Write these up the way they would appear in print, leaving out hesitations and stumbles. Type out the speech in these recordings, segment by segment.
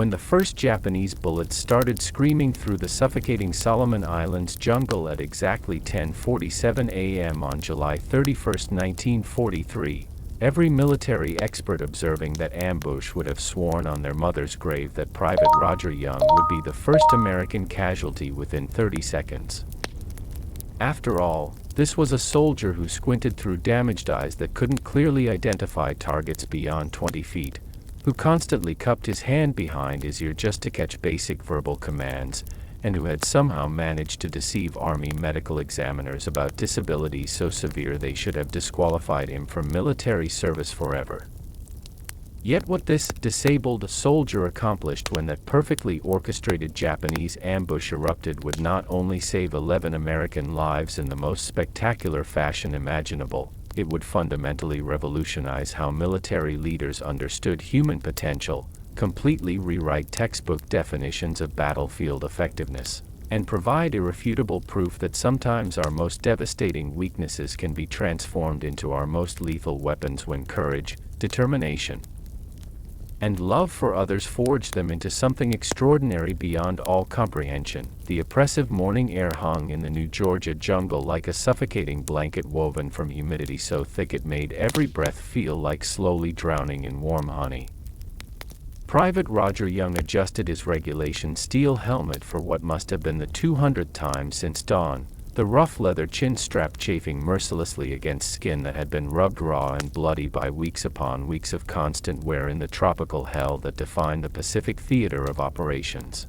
When the first Japanese bullets started screaming through the suffocating Solomon Islands jungle at exactly 10:47 a.m. on July 31, 1943, every military expert observing that ambush would have sworn on their mother's grave that Private Rodger Young would be the first American casualty within 30 seconds. After all, this was a soldier who squinted through damaged eyes that couldn't clearly identify targets beyond 20 feet, who constantly cupped his hand behind his ear just to catch basic verbal commands, and who had somehow managed to deceive Army medical examiners about disabilities so severe they should have disqualified him from military service forever. Yet what this disabled soldier accomplished when that perfectly orchestrated Japanese ambush erupted would not only save 11 American lives in the most spectacular fashion imaginable, it would fundamentally revolutionize how military leaders understood human potential, completely rewrite textbook definitions of battlefield effectiveness, and provide irrefutable proof that sometimes our most devastating weaknesses can be transformed into our most lethal weapons when courage, determination, and love for others forged them into something extraordinary beyond all comprehension. The oppressive morning air hung in the New Georgia jungle like a suffocating blanket woven from humidity so thick it made every breath feel like slowly drowning in warm honey. Private Rodger Young adjusted his regulation steel helmet for what must have been the 200th time since dawn, the rough leather chin strap chafing mercilessly against skin that had been rubbed raw and bloody by weeks upon weeks of constant wear in the tropical hell that defined the Pacific theater of operations.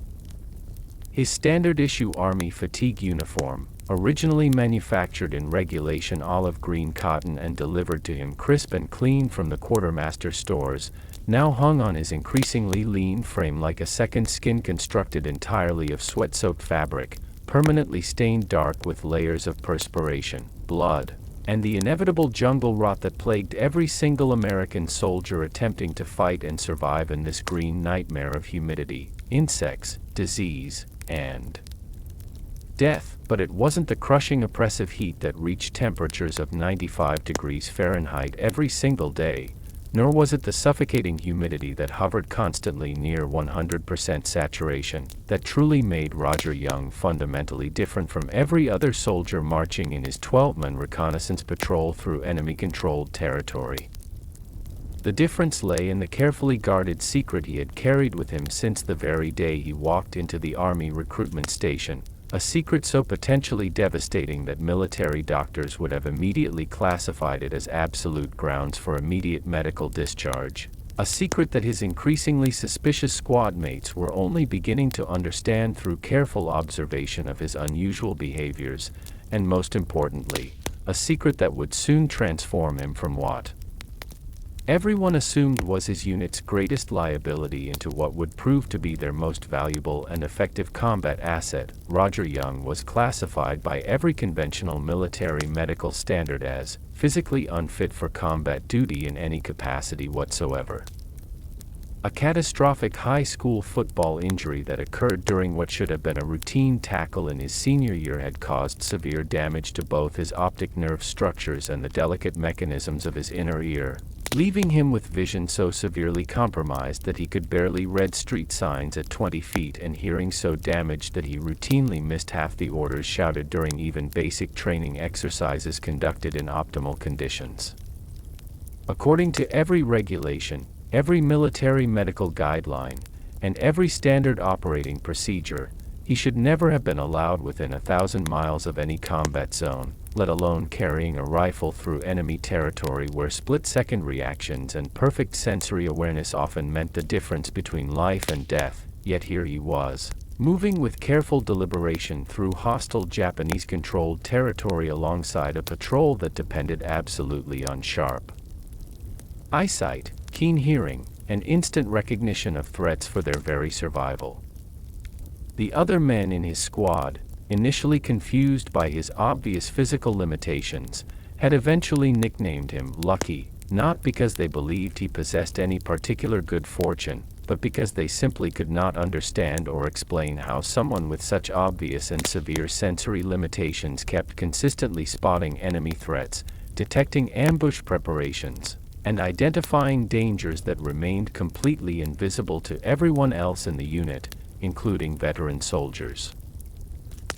His standard-issue Army fatigue uniform, originally manufactured in regulation olive green cotton and delivered to him crisp and clean from the quartermaster stores, now hung on his increasingly lean frame like a second skin constructed entirely of sweat-soaked fabric, permanently stained dark with layers of perspiration, blood, and the inevitable jungle rot that plagued every single American soldier attempting to fight and survive in this green nightmare of humidity, insects, disease, and death. But it wasn't the crushing oppressive heat that reached temperatures of 95 degrees Fahrenheit every single day, nor was it the suffocating humidity that hovered constantly near 100% saturation that truly made Rodger Young fundamentally different from every other soldier marching in his 12-man reconnaissance patrol through enemy-controlled territory. The difference lay in the carefully guarded secret he had carried with him since the very day he walked into the Army recruitment station, a secret so potentially devastating that military doctors would have immediately classified it as absolute grounds for immediate medical discharge, a secret that his increasingly suspicious squad mates were only beginning to understand through careful observation of his unusual behaviors, and most importantly, a secret that would soon transform him from what everyone assumed was his unit's greatest liability into what would prove to be their most valuable and effective combat asset. Rodger Young was classified by every conventional military medical standard as physically unfit for combat duty in any capacity whatsoever. A catastrophic high school football injury that occurred during what should have been a routine tackle in his senior year had caused severe damage to both his optic nerve structures and the delicate mechanisms of his inner ear, leaving him with vision so severely compromised that he could barely read street signs at 20 feet and hearing so damaged that he routinely missed half the orders shouted during even basic training exercises conducted in optimal conditions. According to every regulation, every military medical guideline, and every standard operating procedure, he should never have been allowed within 1,000 miles of any combat zone, let alone carrying a rifle through enemy territory where split-second reactions and perfect sensory awareness often meant the difference between life and death. Yet here he was, moving with careful deliberation through hostile Japanese-controlled territory alongside a patrol that depended absolutely on sharp eyesight, keen hearing, and instant recognition of threats for their very survival. The other men in his squad, initially confused by his obvious physical limitations, had eventually nicknamed him Lucky, not because they believed he possessed any particular good fortune, but because they simply could not understand or explain how someone with such obvious and severe sensory limitations kept consistently spotting enemy threats, detecting ambush preparations, and identifying dangers that remained completely invisible to everyone else in the unit, including veteran soldiers.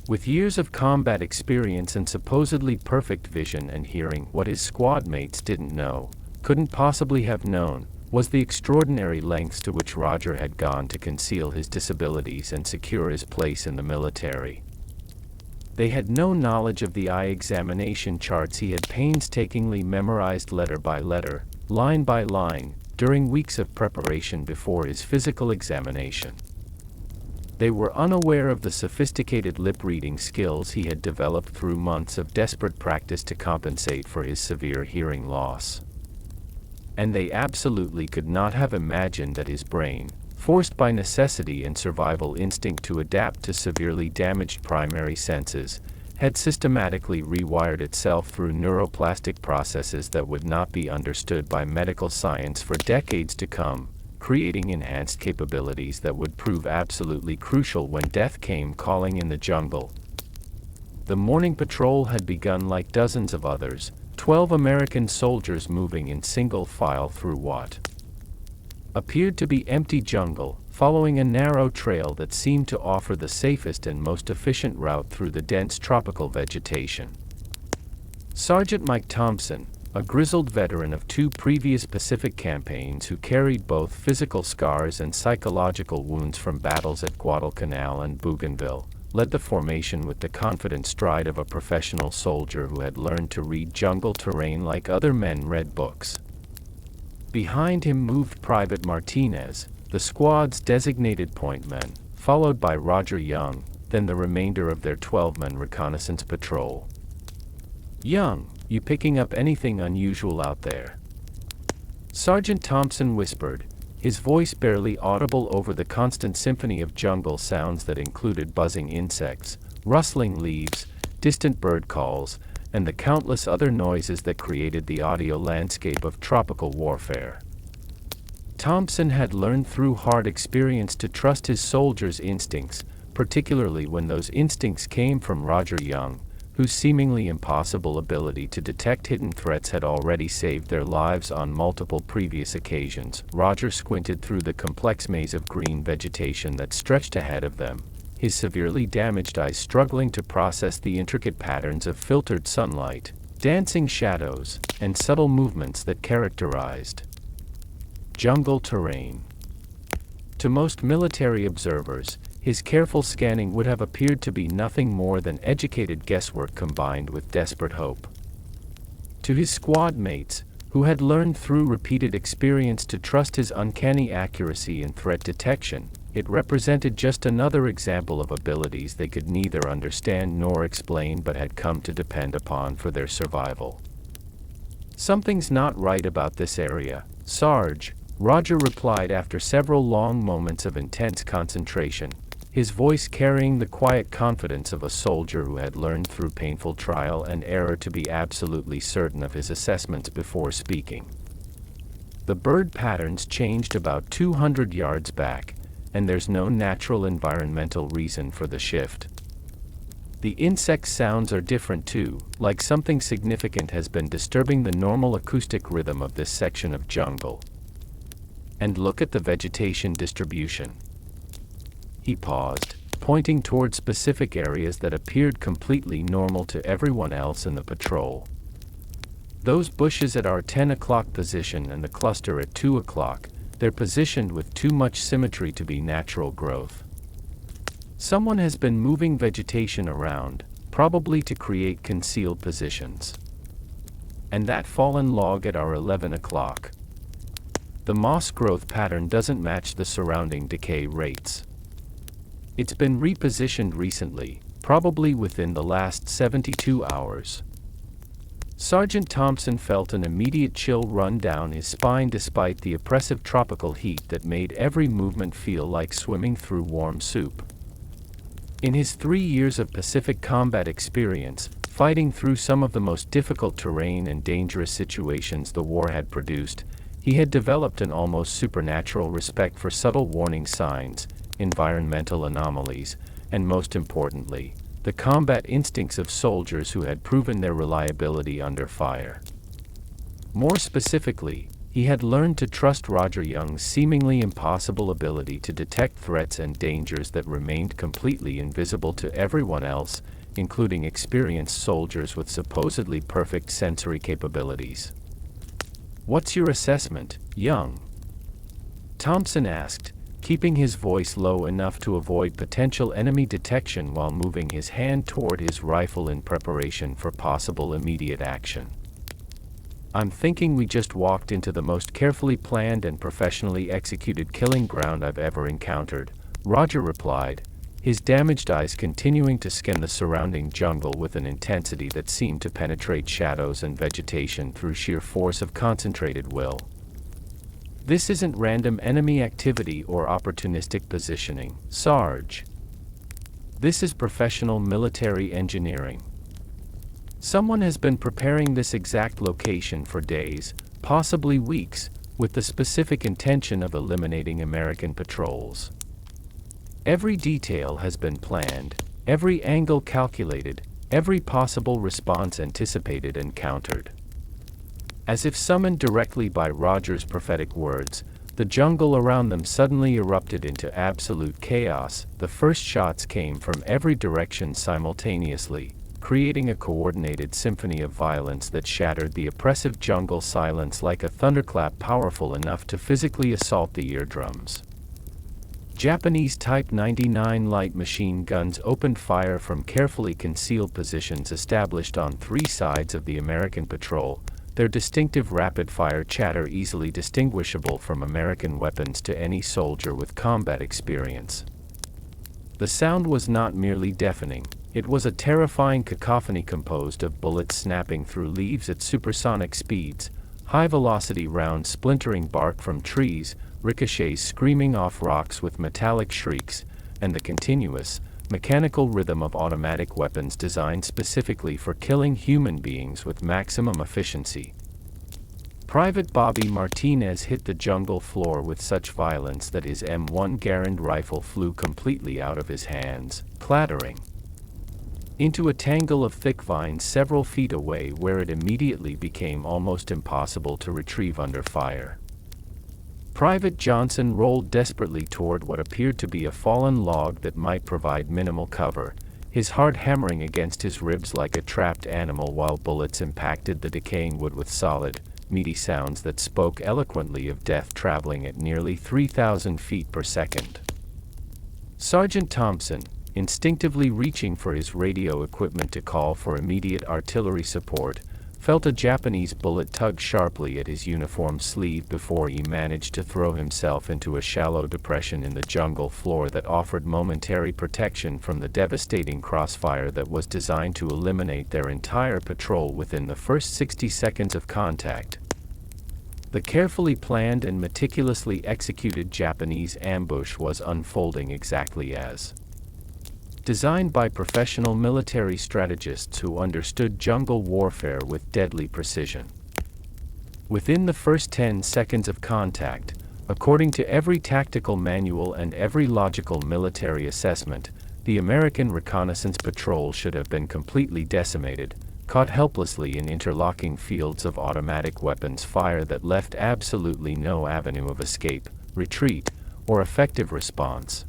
With years of combat experience and supposedly perfect vision and hearing, what his squad mates didn't know, couldn't possibly have known, was the extraordinary lengths to which Rodger had gone to conceal his disabilities and secure his place in the military. They had no knowledge of the eye examination charts he had painstakingly memorized letter by letter, line by line, during weeks of preparation before his physical examination. They were unaware of the sophisticated lip-reading skills he had developed through months of desperate practice to compensate for his severe hearing loss. And they absolutely could not have imagined that his brain, forced by necessity and survival instinct to adapt to severely damaged primary senses, had systematically rewired itself through neuroplastic processes that would not be understood by medical science for decades to come, creating enhanced capabilities that would prove absolutely crucial when death came calling in the jungle. The morning patrol had begun like dozens of others, 12 American soldiers moving in single file through what appeared to be empty jungle, following a narrow trail that seemed to offer the safest and most efficient route through the dense tropical vegetation. Sergeant Mike Thompson, a grizzled veteran of 2 previous Pacific campaigns who carried both physical scars and psychological wounds from battles at Guadalcanal and Bougainville, led the formation with the confident stride of a professional soldier who had learned to read jungle terrain like other men read books. Behind him moved Private Martinez, the squad's designated point man, followed by Rodger Young, then the remainder of their 12-man reconnaissance patrol. "Young, you picking up anything unusual out there?" Sergeant Thompson whispered, his voice barely audible over the constant symphony of jungle sounds that included buzzing insects, rustling leaves, distant bird calls, and the countless other noises that created the audio landscape of tropical warfare. Thompson had learned through hard experience to trust his soldiers' instincts, particularly when those instincts came from Rodger Young, whose seemingly impossible ability to detect hidden threats had already saved their lives on multiple previous occasions. Rodger squinted through the complex maze of green vegetation that stretched ahead of them, his severely damaged eyes struggling to process the intricate patterns of filtered sunlight, dancing shadows, and subtle movements that characterized jungle terrain. To most military observers, his careful scanning would have appeared to be nothing more than educated guesswork combined with desperate hope. To his squad mates, who had learned through repeated experience to trust his uncanny accuracy in threat detection, it represented just another example of abilities they could neither understand nor explain but had come to depend upon for their survival. "Something's not right about this area, Sarge," Rodger replied after several long moments of intense concentration, his voice carrying the quiet confidence of a soldier who had learned through painful trial and error to be absolutely certain of his assessments before speaking. "The bird patterns changed about 200 yards back, and there's no natural environmental reason for the shift. The insect sounds are different too, like something significant has been disturbing the normal acoustic rhythm of this section of jungle. And look at the vegetation distribution." He paused, pointing toward specific areas that appeared completely normal to everyone else in the patrol. "Those bushes at our 10 o'clock position and the cluster at 2 o'clock, they're positioned with too much symmetry to be natural growth. Someone has been moving vegetation around, probably to create concealed positions. And that fallen log at our 11 o'clock. The moss growth pattern doesn't match the surrounding decay rates. It's been repositioned recently, probably within the last 72 hours. Sergeant Thompson felt an immediate chill run down his spine despite the oppressive tropical heat that made every movement feel like swimming through warm soup. In his 3 years of Pacific combat experience, fighting through some of the most difficult terrain and dangerous situations the war had produced, he had developed an almost supernatural respect for subtle warning signs, environmental anomalies, and most importantly, the combat instincts of soldiers who had proven their reliability under fire. More specifically, He had learned to trust Rodger Young's seemingly impossible ability to detect threats and dangers that remained completely invisible to everyone else, including experienced soldiers with supposedly perfect sensory capabilities. "What's your assessment, Young?" Thompson asked, keeping his voice low enough to avoid potential enemy detection while moving his hand toward his rifle in preparation for possible immediate action. "I'm thinking we just walked into the most carefully planned and professionally executed killing ground I've ever encountered," Rodger replied, his damaged eyes continuing to scan the surrounding jungle with an intensity that seemed to penetrate shadows and vegetation through sheer force of concentrated will. "This isn't random enemy activity or opportunistic positioning, Sarge. This is professional military engineering. Someone has been preparing this exact location for days, possibly weeks, with the specific intention of eliminating American patrols. Every detail has been planned, every angle calculated, every possible response anticipated and countered." As if summoned directly by Rodger's prophetic words, the jungle around them suddenly erupted into absolute chaos. The first shots came from every direction simultaneously, creating a coordinated symphony of violence that shattered the oppressive jungle silence like a thunderclap powerful enough to physically assault the eardrums. Japanese Type 99 light machine guns opened fire from carefully concealed positions established on three sides of the American patrol, their distinctive rapid-fire chatter easily distinguishable from American weapons to any soldier with combat experience. The sound was not merely deafening, it was a terrifying cacophony composed of bullets snapping through leaves at supersonic speeds, high-velocity rounds splintering bark from trees, ricochets screaming off rocks with metallic shrieks, and the continuous, mechanical rhythm of automatic weapons designed specifically for killing human beings with maximum efficiency. Private Bobby Martinez hit the jungle floor with such violence that his M1 Garand rifle flew completely out of his hands, clattering into a tangle of thick vines several feet away where it immediately became almost impossible to retrieve under fire. Private Johnson rolled desperately toward what appeared to be a fallen log that might provide minimal cover, his heart hammering against his ribs like a trapped animal while bullets impacted the decaying wood with solid, meaty sounds that spoke eloquently of death traveling at nearly 3,000 feet per second. Sergeant Thompson, instinctively reaching for his radio equipment to call for immediate artillery support, felt a Japanese bullet tug sharply at his uniform sleeve before he managed to throw himself into a shallow depression in the jungle floor that offered momentary protection from the devastating crossfire that was designed to eliminate their entire patrol within the first 60 seconds of contact. The carefully planned and meticulously executed Japanese ambush was unfolding exactly as designed by professional military strategists who understood jungle warfare with deadly precision. Within the first 10 seconds of contact, according to every tactical manual and every logical military assessment, the American reconnaissance patrol should have been completely decimated, caught helplessly in interlocking fields of automatic weapons fire that left absolutely no avenue of escape, retreat, or effective response.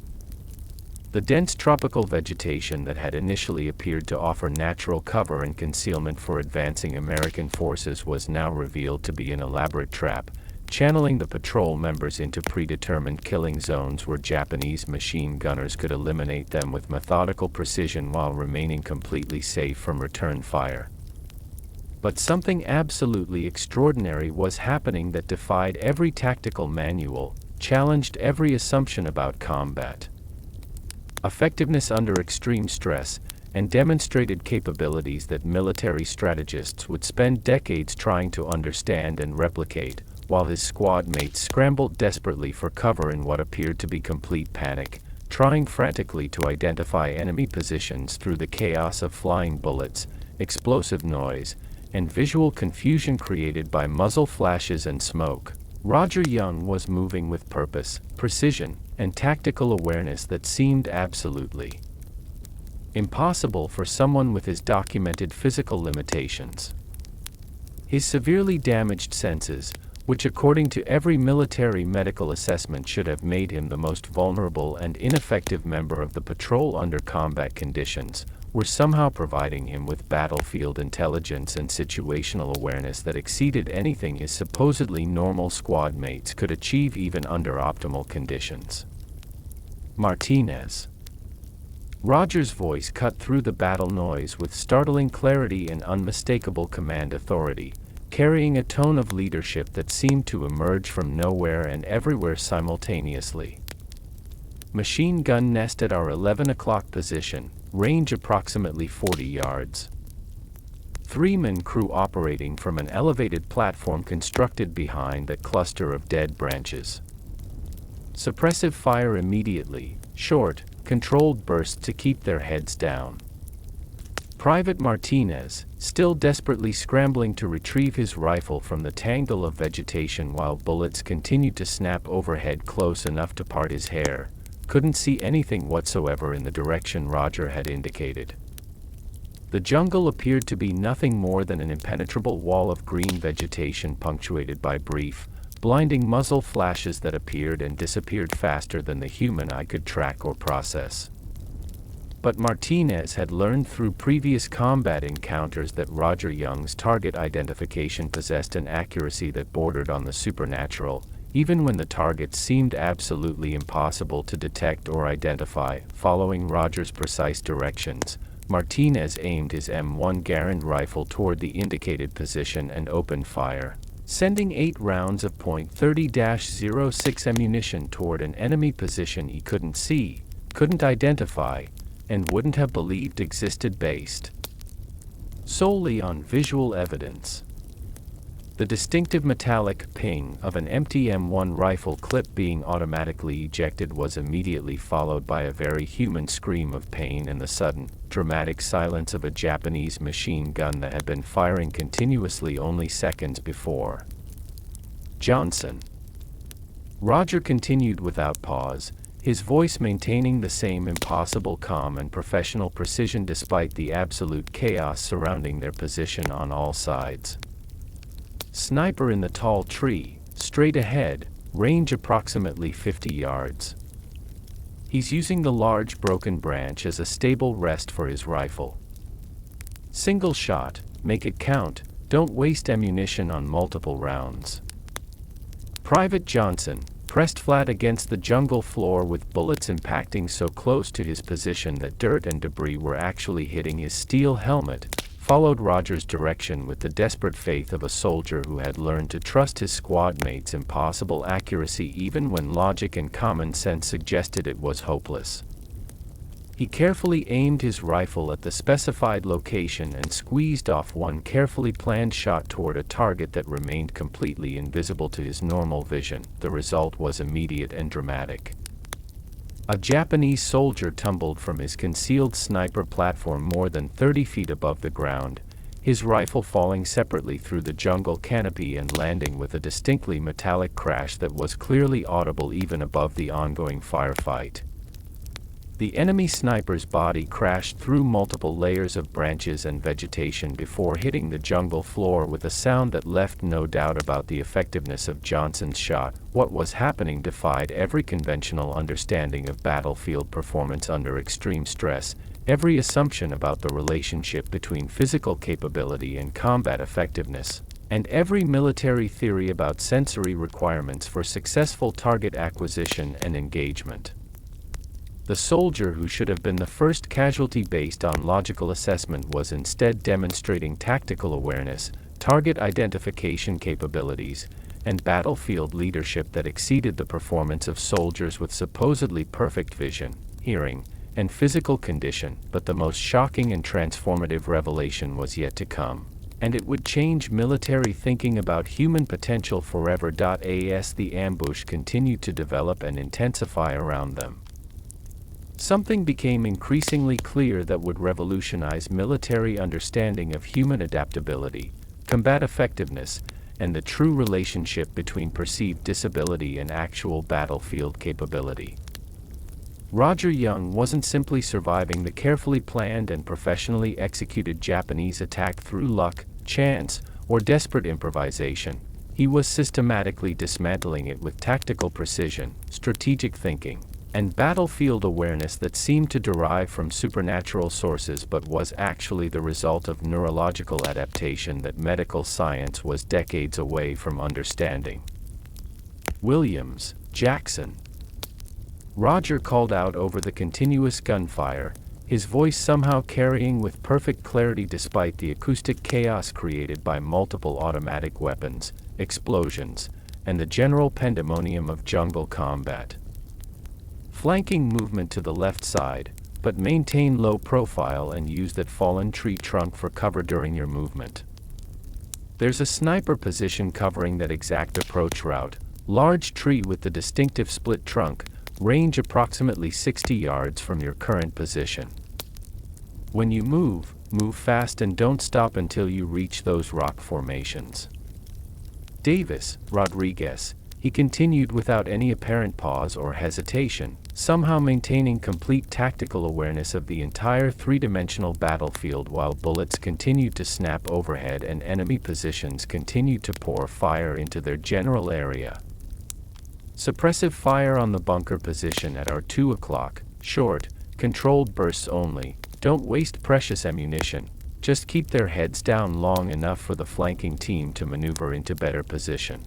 The dense tropical vegetation that had initially appeared to offer natural cover and concealment for advancing American forces was now revealed to be an elaborate trap, channeling the patrol members into predetermined killing zones where Japanese machine gunners could eliminate them with methodical precision while remaining completely safe from return fire. But something absolutely extraordinary was happening that defied every tactical manual, challenged every assumption about combat effectiveness under extreme stress, and demonstrated capabilities that military strategists would spend decades trying to understand and replicate, while his squad mates scrambled desperately for cover in what appeared to be complete panic, trying frantically to identify enemy positions through the chaos of flying bullets, explosive noise, and visual confusion created by muzzle flashes and smoke. Rodger Young was moving with purpose, precision, and tactical awareness that seemed absolutely impossible for someone with his documented physical limitations. His severely damaged senses, which according to every military medical assessment should have made him the most vulnerable and ineffective member of the patrol under combat conditions, were somehow providing him with battlefield intelligence and situational awareness that exceeded anything his supposedly normal squad mates could achieve even under optimal conditions. Martinez. Rodger's voice cut through the battle noise with startling clarity and unmistakable command authority, carrying a tone of leadership that seemed to emerge from nowhere and everywhere simultaneously. Machine gun nest at our 11 o'clock position, range approximately 40 yards. 3-man crew operating from an elevated platform constructed behind that cluster of dead branches. Suppressive fire immediately, short, controlled bursts to keep their heads down. Private Martinez, still desperately scrambling to retrieve his rifle from the tangle of vegetation while bullets continued to snap overhead close enough to part his hair, couldn't see anything whatsoever in the direction Rodger had indicated. The jungle appeared to be nothing more than an impenetrable wall of green vegetation punctuated by brief, blinding muzzle flashes that appeared and disappeared faster than the human eye could track or process. But Martinez had learned through previous combat encounters that Rodger Young's target identification possessed an accuracy that bordered on the supernatural, even when the target seemed absolutely impossible to detect or identify. Following Rodger's precise directions, Martinez aimed his M1 Garand rifle toward the indicated position and opened fire, sending 8 rounds of .30-06 ammunition toward an enemy position he couldn't see, couldn't identify, and wouldn't have believed existed based solely on visual evidence. The distinctive metallic ping of an empty M1 rifle clip being automatically ejected was immediately followed by a very human scream of pain and the sudden, dramatic silence of a Japanese machine gun that had been firing continuously only seconds before. Johnson. Rodger continued without pause, his voice maintaining the same impossible calm and professional precision despite the absolute chaos surrounding their position on all sides. Sniper in the tall tree, straight ahead, range approximately 50 yards. He's using the large broken branch as a stable rest for his rifle. Single shot, make it count, don't waste ammunition on multiple rounds. Private Johnson, pressed flat against the jungle floor with bullets impacting so close to his position that dirt and debris were actually hitting his steel helmet, followed Rodger's direction with the desperate faith of a soldier who had learned to trust his squad mates' impossible accuracy even when logic and common sense suggested it was hopeless. He carefully aimed his rifle at the specified location and squeezed off one carefully planned shot toward a target that remained completely invisible to his normal vision. The result was immediate and dramatic. A Japanese soldier tumbled from his concealed sniper platform more than 30 feet above the ground, his rifle falling separately through the jungle canopy and landing with a distinctly metallic crash that was clearly audible even above the ongoing firefight. The enemy sniper's body crashed through multiple layers of branches and vegetation before hitting the jungle floor with a sound that left no doubt about the effectiveness of Johnson's shot. What was happening defied every conventional understanding of battlefield performance under extreme stress, every assumption about the relationship between physical capability and combat effectiveness, and every military theory about sensory requirements for successful target acquisition and engagement. The soldier who should have been the first casualty based on logical assessment was instead demonstrating tactical awareness, target identification capabilities, and battlefield leadership that exceeded the performance of soldiers with supposedly perfect vision, hearing, and physical condition. But the most shocking and transformative revelation was yet to come, and it would change military thinking about human potential forever. As the ambush continued to develop and intensify around them, something became increasingly clear that would revolutionize military understanding of human adaptability, combat effectiveness, and the true relationship between perceived disability and actual battlefield capability. Rodger Young wasn't simply surviving the carefully planned and professionally executed Japanese attack through luck, chance, or desperate improvisation. He was systematically dismantling it with tactical precision, strategic thinking, and battlefield awareness that seemed to derive from supernatural sources but was actually the result of neurological adaptation that medical science was decades away from understanding. Williams, Jackson. Rodger called out over the continuous gunfire, his voice somehow carrying with perfect clarity despite the acoustic chaos created by multiple automatic weapons, explosions, and the general pandemonium of jungle combat. Flanking movement to the left side, but maintain low profile and use that fallen tree trunk for cover during your movement. There's a sniper position covering that exact approach route, large tree with the distinctive split trunk, range approximately 60 yards from your current position. When you move fast and don't stop until you reach those rock formations. Davis, Rodriguez, he continued without any apparent pause or hesitation, somehow maintaining complete tactical awareness of the entire three-dimensional battlefield while bullets continued to snap overhead and enemy positions continued to pour fire into their general area. Suppressive fire on the bunker position at our 2 o'clock, short, controlled bursts only, don't waste precious ammunition, just keep their heads down long enough for the flanking team to maneuver into better position.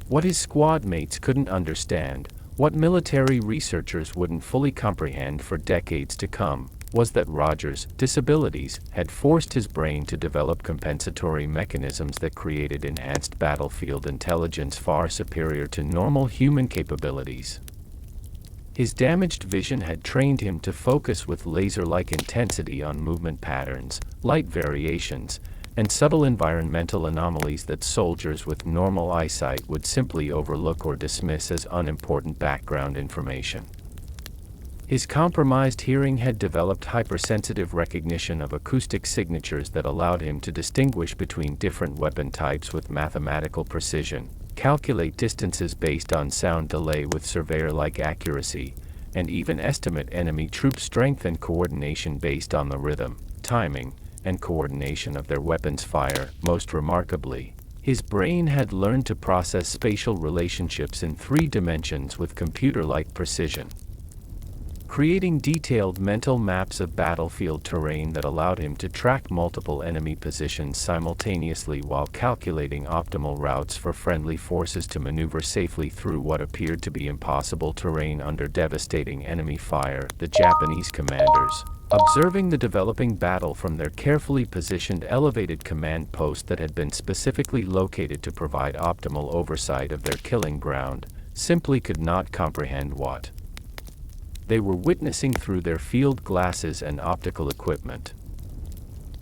What his squad mates couldn't understand, what military researchers wouldn't fully comprehend for decades to come, was that Rodger's disabilities had forced his brain to develop compensatory mechanisms that created enhanced battlefield intelligence far superior to normal human capabilities. His damaged vision had trained him to focus with laser-like intensity on movement patterns, light variations, and subtle environmental anomalies that soldiers with normal eyesight would simply overlook or dismiss as unimportant background information. His compromised hearing had developed hypersensitive recognition of acoustic signatures that allowed him to distinguish between different weapon types with mathematical precision, calculate distances based on sound delay with surveyor-like accuracy, and even estimate enemy troop strength and coordination based on the rhythm, timing, and coordination of their weapons' fire. Most remarkably, his brain had learned to process spatial relationships in 3 dimensions with computer-like precision, creating detailed mental maps of battlefield terrain that allowed him to track multiple enemy positions simultaneously while calculating optimal routes for friendly forces to maneuver safely through what appeared to be impossible terrain under devastating enemy fire. The Japanese commanders, observing the developing battle from their carefully positioned elevated command post that had been specifically located to provide optimal oversight of their killing ground, simply could not comprehend what they were witnessing through their field glasses and optical equipment.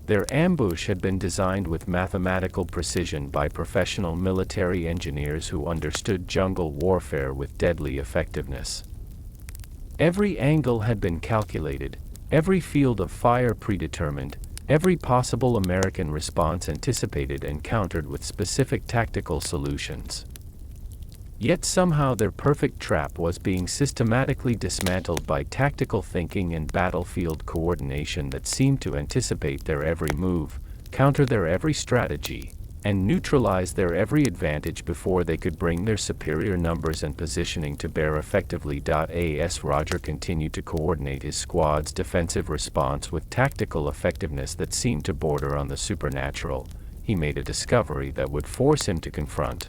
Their ambush had been designed with mathematical precision by professional military engineers who understood jungle warfare with deadly effectiveness. Every angle had been calculated, every field of fire predetermined, every possible American response anticipated and countered with specific tactical solutions. Yet somehow their perfect trap was being systematically dismantled by tactical thinking and battlefield coordination that seemed to anticipate their every move, counter their every strategy, and neutralize their every advantage before they could bring their superior numbers and positioning to bear effectively. As Rodger continued to coordinate his squad's defensive response with tactical effectiveness that seemed to border on the supernatural, he made a discovery that would force him to confront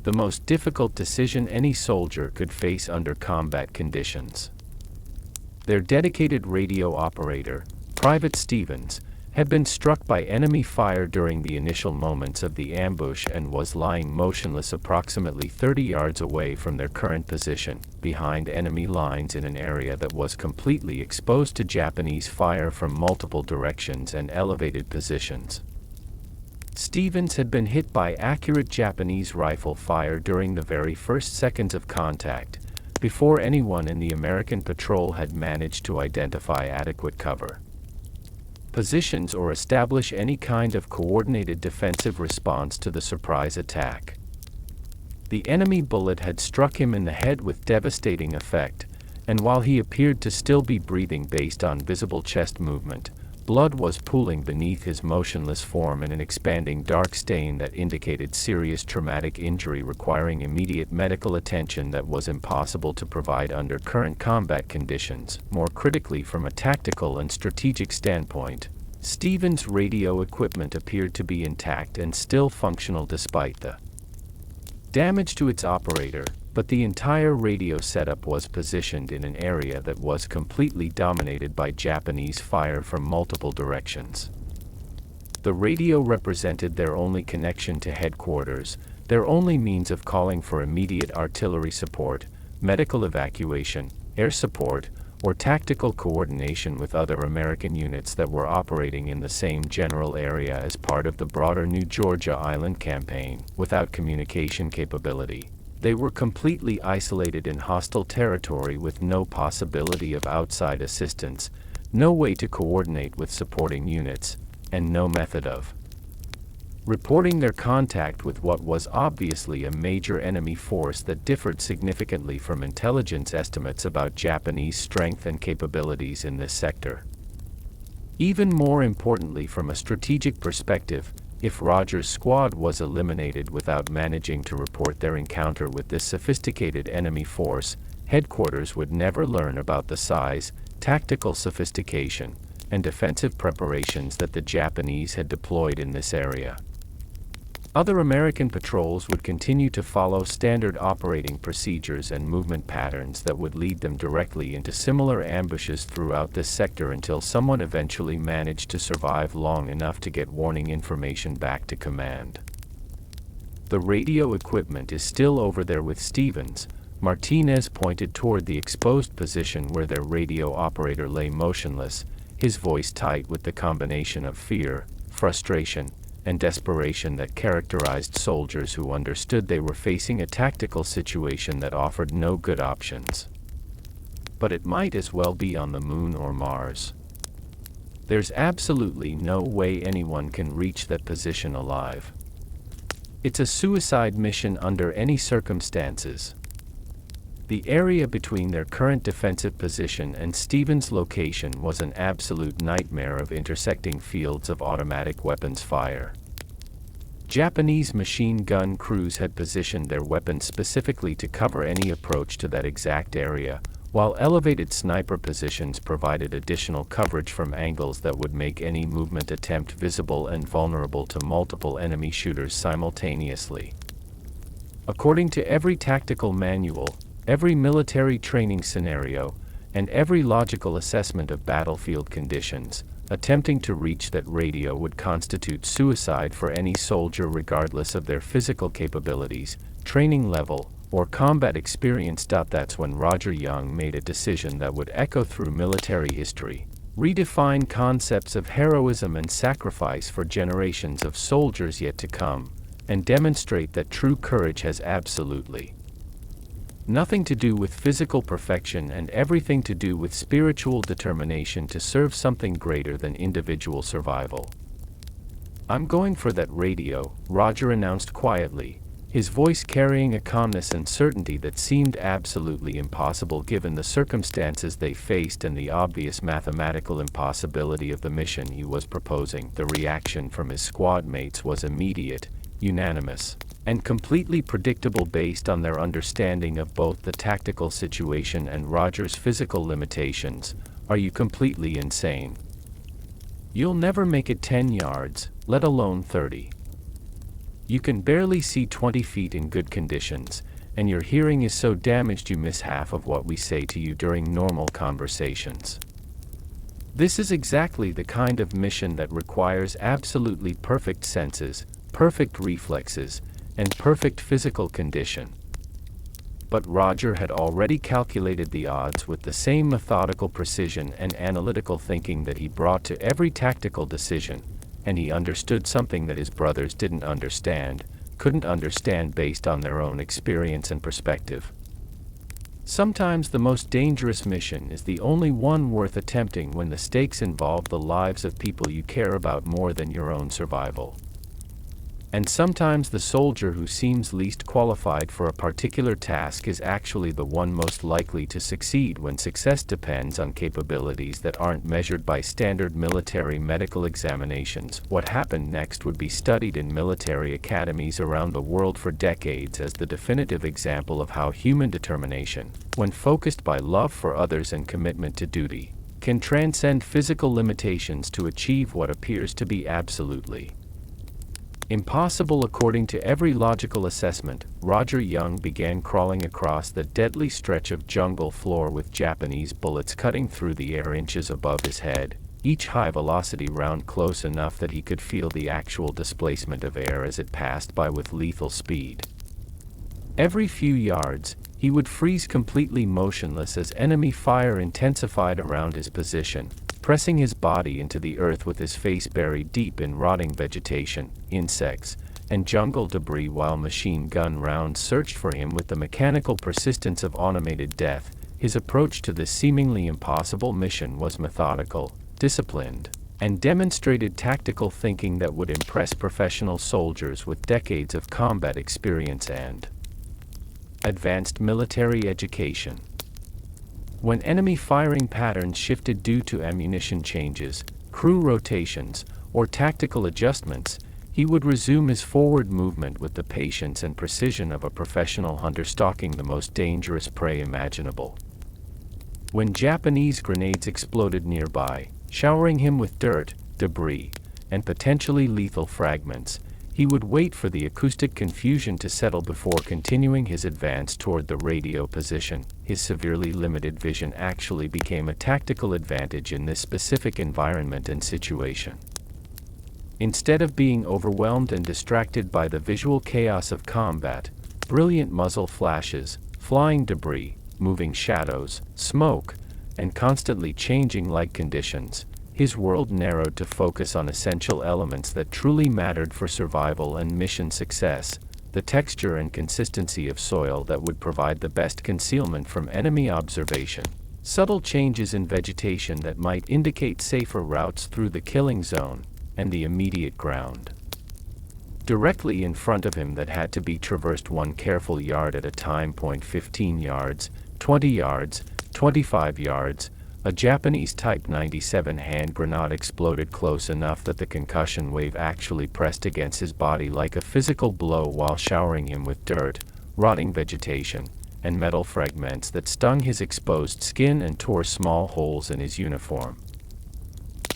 the most difficult decision any soldier could face under combat conditions. Their dedicated radio operator, Private Stevens, had been struck by enemy fire during the initial moments of the ambush and was lying motionless approximately 30 yards away from their current position, behind enemy lines in an area that was completely exposed to Japanese fire from multiple directions and elevated positions. Stevens had been hit by accurate Japanese rifle fire during the very first seconds of contact, before anyone in the American patrol had managed to identify adequate cover, positions, or establish any kind of coordinated defensive response to the surprise attack. The enemy bullet had struck him in the head with devastating effect, and while he appeared to still be breathing based on visible chest movement, Blood was pooling beneath his motionless form in an expanding dark stain that indicated serious traumatic injury requiring immediate medical attention that was impossible to provide under current combat conditions. More critically, from a tactical and strategic standpoint, Stevens' radio equipment appeared to be intact and still functional despite the damage to its operator, but the entire radio setup was positioned in an area that was completely dominated by Japanese fire from multiple directions. The radio represented their only connection to headquarters, their only means of calling for immediate artillery support, medical evacuation, air support, or tactical coordination with other American units that were operating in the same general area as part of the broader New Georgia Island campaign. Without communication capability, they were completely isolated in hostile territory with no possibility of outside assistance, no way to coordinate with supporting units, and no method of reporting their contact with what was obviously a major enemy force that differed significantly from intelligence estimates about Japanese strength and capabilities in this sector. Even more importantly, from a strategic perspective, if Rodger's squad was eliminated without managing to report their encounter with this sophisticated enemy force, headquarters would never learn about the size, tactical sophistication, and defensive preparations that the Japanese had deployed in this area. Other American patrols would continue to follow standard operating procedures and movement patterns that would lead them directly into similar ambushes throughout this sector until someone eventually managed to survive long enough to get warning information back to command. The radio equipment is still over there with Stevens. Martinez pointed toward the exposed position where their radio operator lay motionless, his voice tight with the combination of fear, frustration, and desperation that characterized soldiers who understood they were facing a tactical situation that offered no good options. But it might as well be on the moon or Mars. There's absolutely no way anyone can reach that position alive. It's a suicide mission under any circumstances. The area between their current defensive position and Stevens' location was an absolute nightmare of intersecting fields of automatic weapons fire. Japanese machine gun crews had positioned their weapons specifically to cover any approach to that exact area, while elevated sniper positions provided additional coverage from angles that would make any movement attempt visible and vulnerable to multiple enemy shooters simultaneously. According to every tactical manual, every military training scenario, and every logical assessment of battlefield conditions, attempting to reach that radio would constitute suicide for any soldier regardless of their physical capabilities, training level, or combat experience. That's when Rodger Young made a decision that would echo through military history, redefine concepts of heroism and sacrifice for generations of soldiers yet to come, and demonstrate that true courage has absolutely nothing to do with physical perfection and everything to do with spiritual determination to serve something greater than individual survival. "I'm going for that radio," Rodger announced quietly, his voice carrying a calmness and certainty that seemed absolutely impossible given the circumstances they faced and the obvious mathematical impossibility of the mission he was proposing. The reaction from his squad mates was immediate, unanimous, and completely predictable based on their understanding of both the tactical situation and Rodger's physical limitations. "Are you completely insane? You'll never make it 10 yards, let alone 30. You can barely see 20 feet in good conditions, and your hearing is so damaged you miss half of what we say to you during normal conversations. This is exactly the kind of mission that requires absolutely perfect senses, perfect reflexes, and perfect physical condition." But Rodger had already calculated the odds with the same methodical precision and analytical thinking that he brought to every tactical decision, and he understood something that his brothers couldn't understand based on their own experience and perspective. Sometimes the most dangerous mission is the only one worth attempting when the stakes involve the lives of people you care about more than your own survival. And sometimes the soldier who seems least qualified for a particular task is actually the one most likely to succeed when success depends on capabilities that aren't measured by standard military medical examinations. What happened next would be studied in military academies around the world for decades as the definitive example of how human determination, when focused by love for others and commitment to duty, can transcend physical limitations to achieve what appears to be absolutely impossible. According to every logical assessment, Rodger Young began crawling across the deadly stretch of jungle floor with Japanese bullets cutting through the air inches above his head, each high-velocity round close enough that he could feel the actual displacement of air as it passed by with lethal speed. Every few yards, he would freeze completely motionless as enemy fire intensified around his position, pressing his body into the earth with his face buried deep in rotting vegetation, insects, and jungle debris while machine gun rounds searched for him with the mechanical persistence of automated death. His approach to this seemingly impossible mission was methodical, disciplined, and demonstrated tactical thinking that would impress professional soldiers with decades of combat experience and advanced military education. When enemy firing patterns shifted due to ammunition changes, crew rotations, or tactical adjustments, he would resume his forward movement with the patience and precision of a professional hunter stalking the most dangerous prey imaginable. When Japanese grenades exploded nearby, showering him with dirt, debris, and potentially lethal fragments, he would wait for the acoustic confusion to settle before continuing his advance toward the radio position. His severely limited vision actually became a tactical advantage in this specific environment and situation. Instead of being overwhelmed and distracted by the visual chaos of combat, brilliant muzzle flashes, flying debris, moving shadows, smoke, and constantly changing light conditions, his world narrowed to focus on essential elements that truly mattered for survival and mission success: the texture and consistency of soil that would provide the best concealment from enemy observation, subtle changes in vegetation that might indicate safer routes through the killing zone, and the immediate ground directly in front of him that had to be traversed one careful yard at a time. 15 yards, 20 yards, 25 yards, a Japanese Type 97 hand grenade exploded close enough that the concussion wave actually pressed against his body like a physical blow while showering him with dirt, rotting vegetation, and metal fragments that stung his exposed skin and tore small holes in his uniform.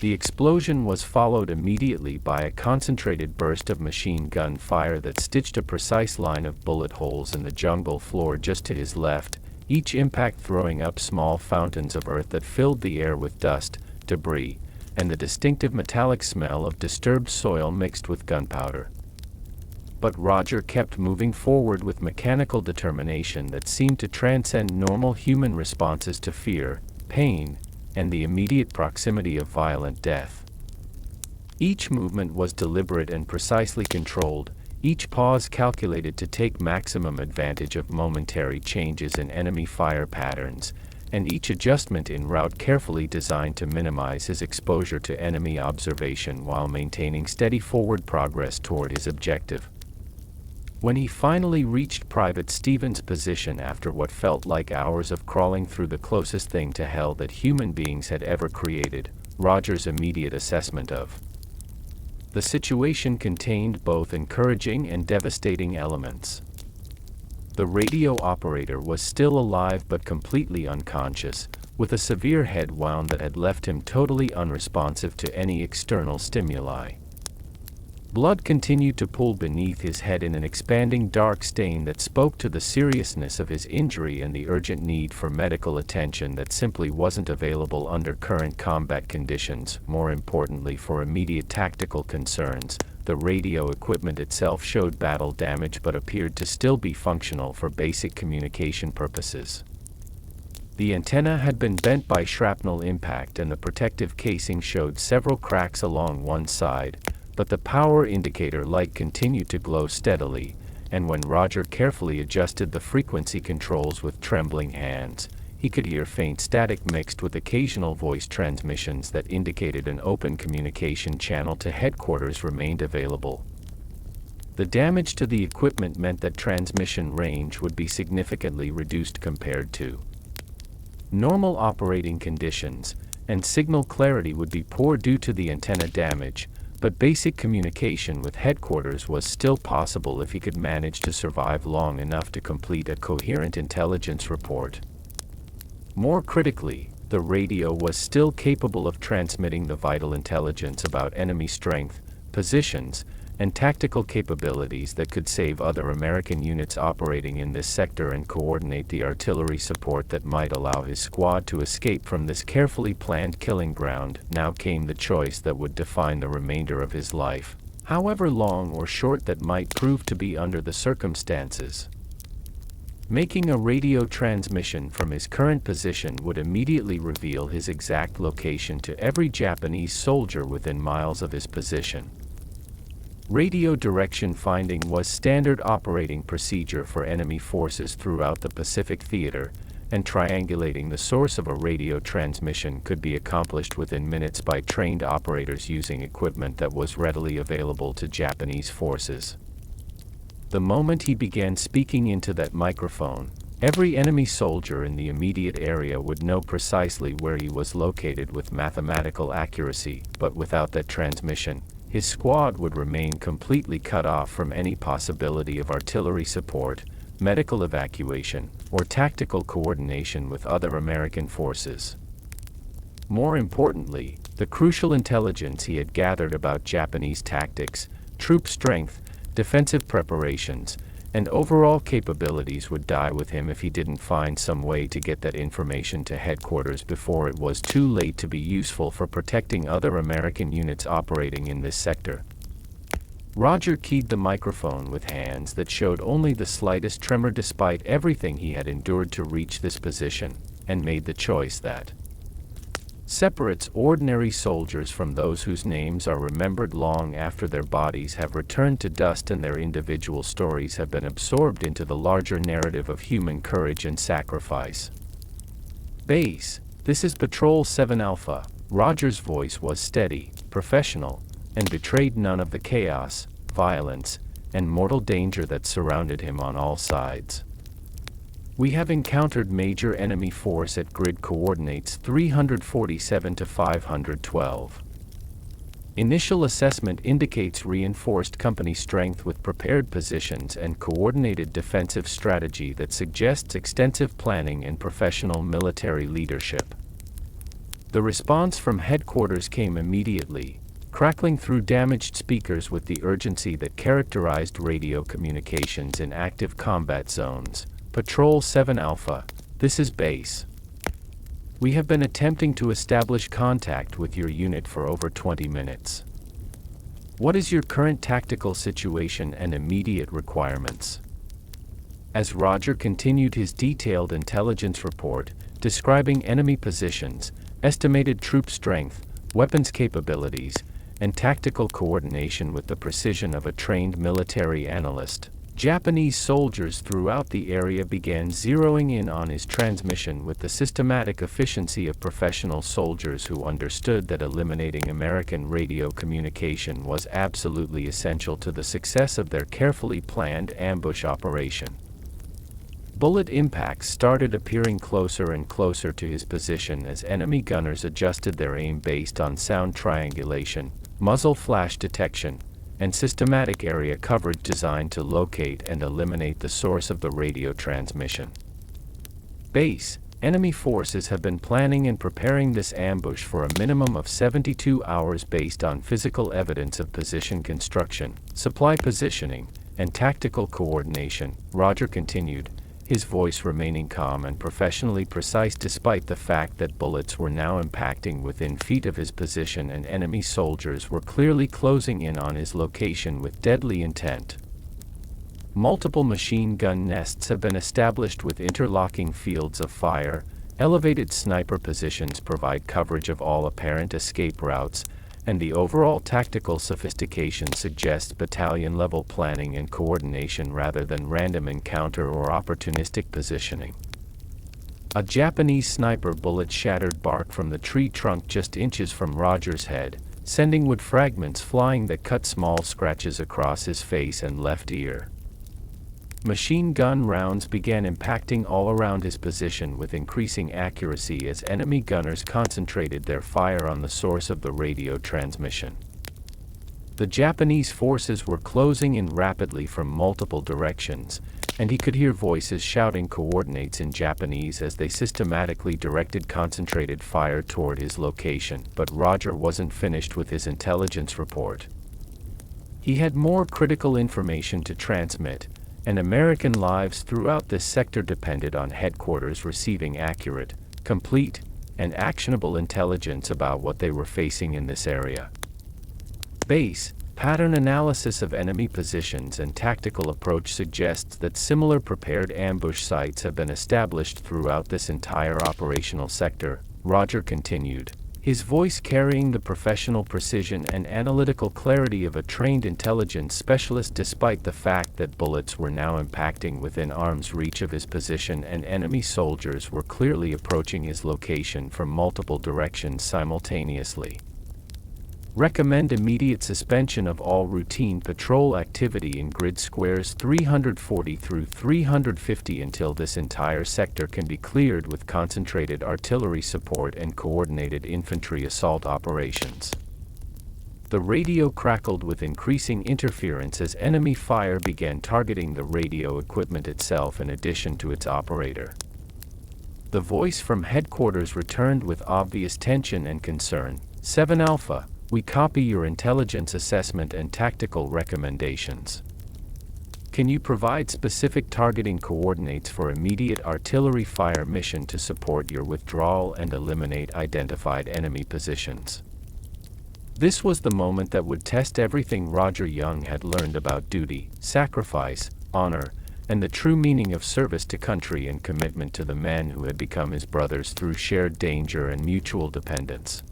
The explosion was followed immediately by a concentrated burst of machine gun fire that stitched a precise line of bullet holes in the jungle floor just to his left, each impact throwing up small fountains of earth that filled the air with dust, debris, and the distinctive metallic smell of disturbed soil mixed with gunpowder. But Rodger kept moving forward with mechanical determination that seemed to transcend normal human responses to fear, pain, and the immediate proximity of violent death. Each movement was deliberate and precisely controlled, each pause calculated to take maximum advantage of momentary changes in enemy fire patterns, and each adjustment in route carefully designed to minimize his exposure to enemy observation while maintaining steady forward progress toward his objective. When he finally reached Private Stevens' position after what felt like hours of crawling through the closest thing to hell that human beings had ever created, Rodger's immediate assessment of the situation contained both encouraging and devastating elements. The radio operator was still alive but completely unconscious, with a severe head wound that had left him totally unresponsive to any external stimuli. Blood continued to pool beneath his head in an expanding dark stain that spoke to the seriousness of his injury and the urgent need for medical attention that simply wasn't available under current combat conditions. More importantly, for immediate tactical concerns, the radio equipment itself showed battle damage but appeared to still be functional for basic communication purposes. The antenna had been bent by shrapnel impact and the protective casing showed several cracks along one side, but the power indicator light continued to glow steadily, and when Rodger carefully adjusted the frequency controls with trembling hands, he could hear faint static mixed with occasional voice transmissions that indicated an open communication channel to headquarters remained available. The damage to the equipment meant that transmission range would be significantly reduced compared to normal operating conditions, and signal clarity would be poor due to the antenna damage, but basic communication with headquarters was still possible if he could manage to survive long enough to complete a coherent intelligence report. More critically, the radio was still capable of transmitting the vital intelligence about enemy strength, positions, and tactical capabilities that could save other American units operating in this sector and coordinate the artillery support that might allow his squad to escape from this carefully planned killing ground. Now came the choice that would define the remainder of his life, however long or short that might prove to be under the circumstances. Making a radio transmission from his current position would immediately reveal his exact location to every Japanese soldier within miles of his position. Radio direction finding was standard operating procedure for enemy forces throughout the Pacific Theater, and triangulating the source of a radio transmission could be accomplished within minutes by trained operators using equipment that was readily available to Japanese forces. The moment he began speaking into that microphone, every enemy soldier in the immediate area would know precisely where he was located with mathematical accuracy, but without that transmission, his squad would remain completely cut off from any possibility of artillery support, medical evacuation, or tactical coordination with other American forces. More importantly, the crucial intelligence he had gathered about Japanese tactics, troop strength, defensive preparations, and overall capabilities would die with him if he didn't find some way to get that information to headquarters before it was too late to be useful for protecting other American units operating in this sector. Rodger keyed the microphone with hands that showed only the slightest tremor despite everything he had endured to reach this position, and made the choice that separates ordinary soldiers from those whose names are remembered long after their bodies have returned to dust and their individual stories have been absorbed into the larger narrative of human courage and sacrifice. Base, this is Patrol 7 Alpha. Rodger's voice was steady, professional, and betrayed none of the chaos, violence, and mortal danger that surrounded him on all sides. We have encountered major enemy force at grid coordinates 347 to 512. Initial assessment indicates reinforced company strength with prepared positions and coordinated defensive strategy that suggests extensive planning and professional military leadership. The response from headquarters came immediately, crackling through damaged speakers with the urgency that characterized radio communications in active combat zones. Patrol 7 Alpha, this is Base. We have been attempting to establish contact with your unit for over 20 minutes. What is your current tactical situation and immediate requirements? As Rodger continued his detailed intelligence report, describing enemy positions, estimated troop strength, weapons capabilities, and tactical coordination with the precision of a trained military analyst, Japanese soldiers throughout the area began zeroing in on his transmission with the systematic efficiency of professional soldiers who understood that eliminating American radio communication was absolutely essential to the success of their carefully planned ambush operation. Bullet impacts started appearing closer and closer to his position as enemy gunners adjusted their aim based on sound triangulation, muzzle flash detection, and systematic area coverage designed to locate and eliminate the source of the radio transmission. Base, enemy forces have been planning and preparing this ambush for a minimum of 72 hours based on physical evidence of position construction, supply positioning, and tactical coordination, Rodger continued, his voice remaining calm and professionally precise despite the fact that bullets were now impacting within feet of his position and enemy soldiers were clearly closing in on his location with deadly intent. Multiple machine gun nests have been established with interlocking fields of fire, elevated sniper positions provide coverage of all apparent escape routes, and the overall tactical sophistication suggests battalion-level planning and coordination rather than random encounter or opportunistic positioning. A Japanese sniper bullet shattered bark from the tree trunk just inches from Rodger's head, sending wood fragments flying that cut small scratches across his face and left ear. Machine gun rounds began impacting all around his position with increasing accuracy as enemy gunners concentrated their fire on the source of the radio transmission. The Japanese forces were closing in rapidly from multiple directions, and he could hear voices shouting coordinates in Japanese as they systematically directed concentrated fire toward his location. But Rodger wasn't finished with his intelligence report. He had more critical information to transmit, and American lives throughout this sector depended on headquarters receiving accurate, complete, and actionable intelligence about what they were facing in this area. Base pattern analysis of enemy positions and tactical approach suggests that similar prepared ambush sites have been established throughout this entire operational sector, Rodger continued, his voice carrying the professional precision and analytical clarity of a trained intelligence specialist despite the fact that bullets were now impacting within arm's reach of his position and enemy soldiers were clearly approaching his location from multiple directions simultaneously. Recommend immediate suspension of all routine patrol activity in grid squares 340 through 350 until this entire sector can be cleared with concentrated artillery support and coordinated infantry assault operations. The radio crackled with increasing interference as enemy fire began targeting the radio equipment itself in addition to its operator. The voice from headquarters returned with obvious tension and concern. 7 Alpha. We copy your intelligence assessment and tactical recommendations. Can you provide specific targeting coordinates for immediate artillery fire mission to support your withdrawal and eliminate identified enemy positions? This was the moment that would test everything Rodger Young had learned about duty, sacrifice, honor, and the true meaning of service to country and commitment to the men who had become his brothers through shared danger and mutual dependence.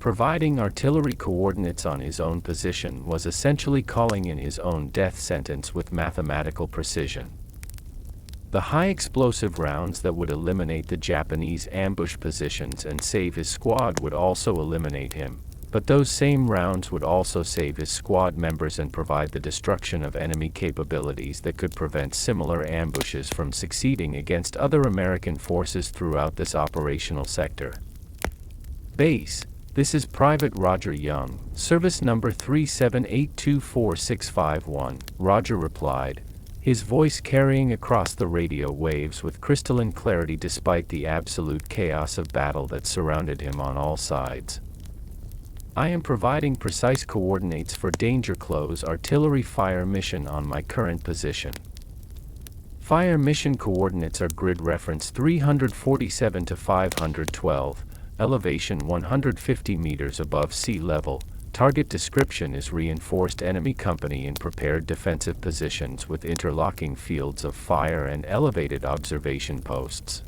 Providing artillery coordinates on his own position was essentially calling in his own death sentence with mathematical precision. The high explosive rounds that would eliminate the Japanese ambush positions and save his squad would also eliminate him, but those same rounds would also save his squad members and provide the destruction of enemy capabilities that could prevent similar ambushes from succeeding against other American forces throughout this operational sector. Base. This is Private Rodger Young, service number 3782461, Rodger replied, his voice carrying across the radio waves with crystalline clarity despite the absolute chaos of battle that surrounded him on all sides. I am providing precise coordinates for danger close artillery fire mission on my current position. Fire mission coordinates are grid reference 347 to 512. Elevation 150 meters above sea level. Target description is reinforced enemy company in prepared defensive positions with interlocking fields of fire and elevated observation posts.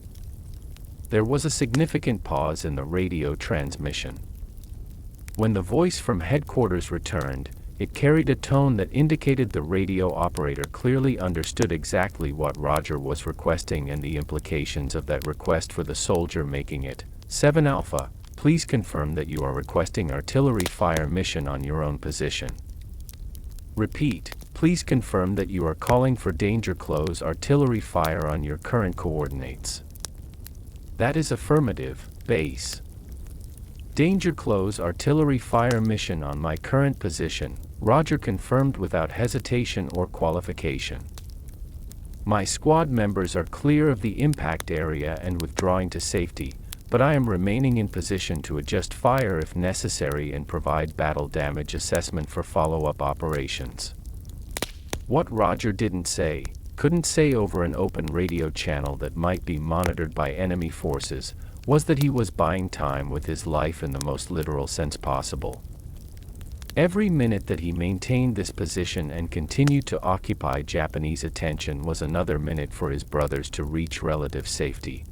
There was a significant pause in the radio transmission. When the voice from headquarters returned, it carried a tone that indicated the radio operator clearly understood exactly what Rodger was requesting and the implications of that request for the soldier making it. 7 Alpha, please confirm that you are requesting artillery fire mission on your own position. Repeat, please confirm that you are calling for danger close artillery fire on your current coordinates. That is affirmative, base. Danger close artillery fire mission on my current position, Rodger confirmed without hesitation or qualification. My squad members are clear of the impact area and withdrawing to safety, but I am remaining in position to adjust fire if necessary and provide battle damage assessment for follow-up operations. What Rodger couldn't say over an open radio channel that might be monitored by enemy forces, was that he was buying time with his life in the most literal sense possible. Every minute that he maintained this position and continued to occupy Japanese attention was another minute for his brothers to reach relative safety.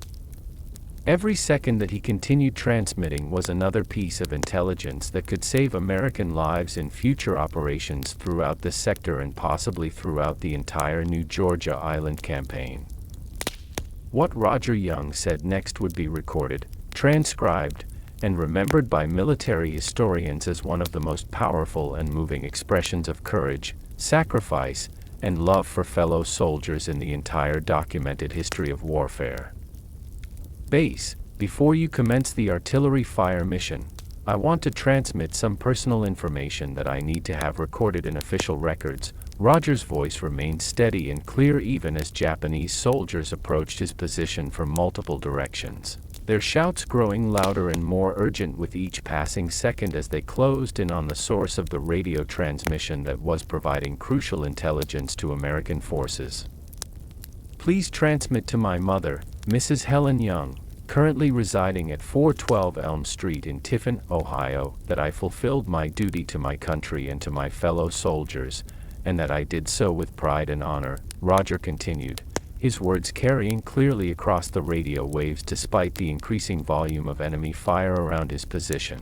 Every second that he continued transmitting was another piece of intelligence that could save American lives in future operations throughout this sector and possibly throughout the entire New Georgia Island campaign. What Rodger Young said next would be recorded, transcribed, and remembered by military historians as one of the most powerful and moving expressions of courage, sacrifice, and love for fellow soldiers in the entire documented history of warfare. Base, before you commence the artillery fire mission, I want to transmit some personal information that I need to have recorded in official records. Rodger's voice remained steady and clear even as Japanese soldiers approached his position from multiple directions, their shouts growing louder and more urgent with each passing second as they closed in on the source of the radio transmission that was providing crucial intelligence to American forces. Please transmit to my mother, Mrs. Helen Young, currently residing at 412 Elm Street in Tiffin, Ohio, that I fulfilled my duty to my country and to my fellow soldiers, and that I did so with pride and honor, Rodger continued, his words carrying clearly across the radio waves despite the increasing volume of enemy fire around his position.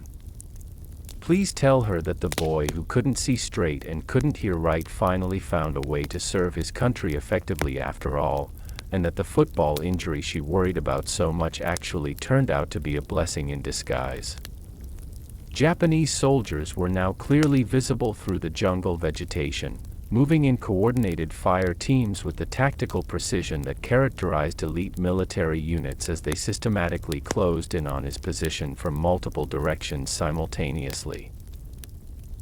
Please tell her that the boy who couldn't see straight and couldn't hear right finally found a way to serve his country effectively after all, and that the football injury she worried about so much actually turned out to be a blessing in disguise. Japanese soldiers were now clearly visible through the jungle vegetation, moving in coordinated fire teams with the tactical precision that characterized elite military units as they systematically closed in on his position from multiple directions simultaneously.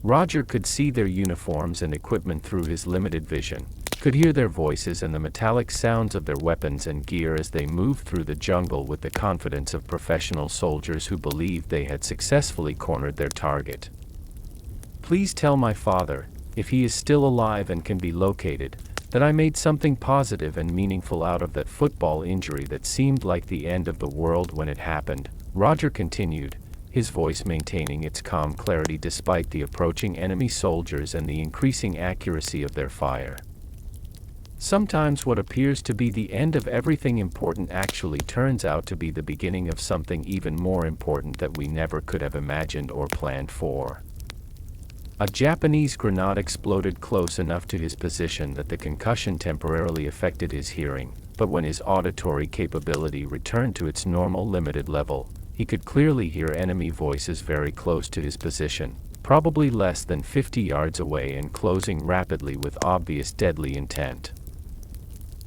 Rodger could see their uniforms and equipment through his limited vision, could hear their voices and the metallic sounds of their weapons and gear as they moved through the jungle with the confidence of professional soldiers who believed they had successfully cornered their target. Please tell my father, if he is still alive and can be located, that I made something positive and meaningful out of that football injury that seemed like the end of the world when it happened, Rodger continued, his voice maintaining its calm clarity despite the approaching enemy soldiers and the increasing accuracy of their fire. Sometimes what appears to be the end of everything important actually turns out to be the beginning of something even more important that we never could have imagined or planned for. A Japanese grenade exploded close enough to his position that the concussion temporarily affected his hearing, but when his auditory capability returned to its normal limited level, he could clearly hear enemy voices very close to his position, probably less than 50 yards away and closing rapidly with obvious deadly intent.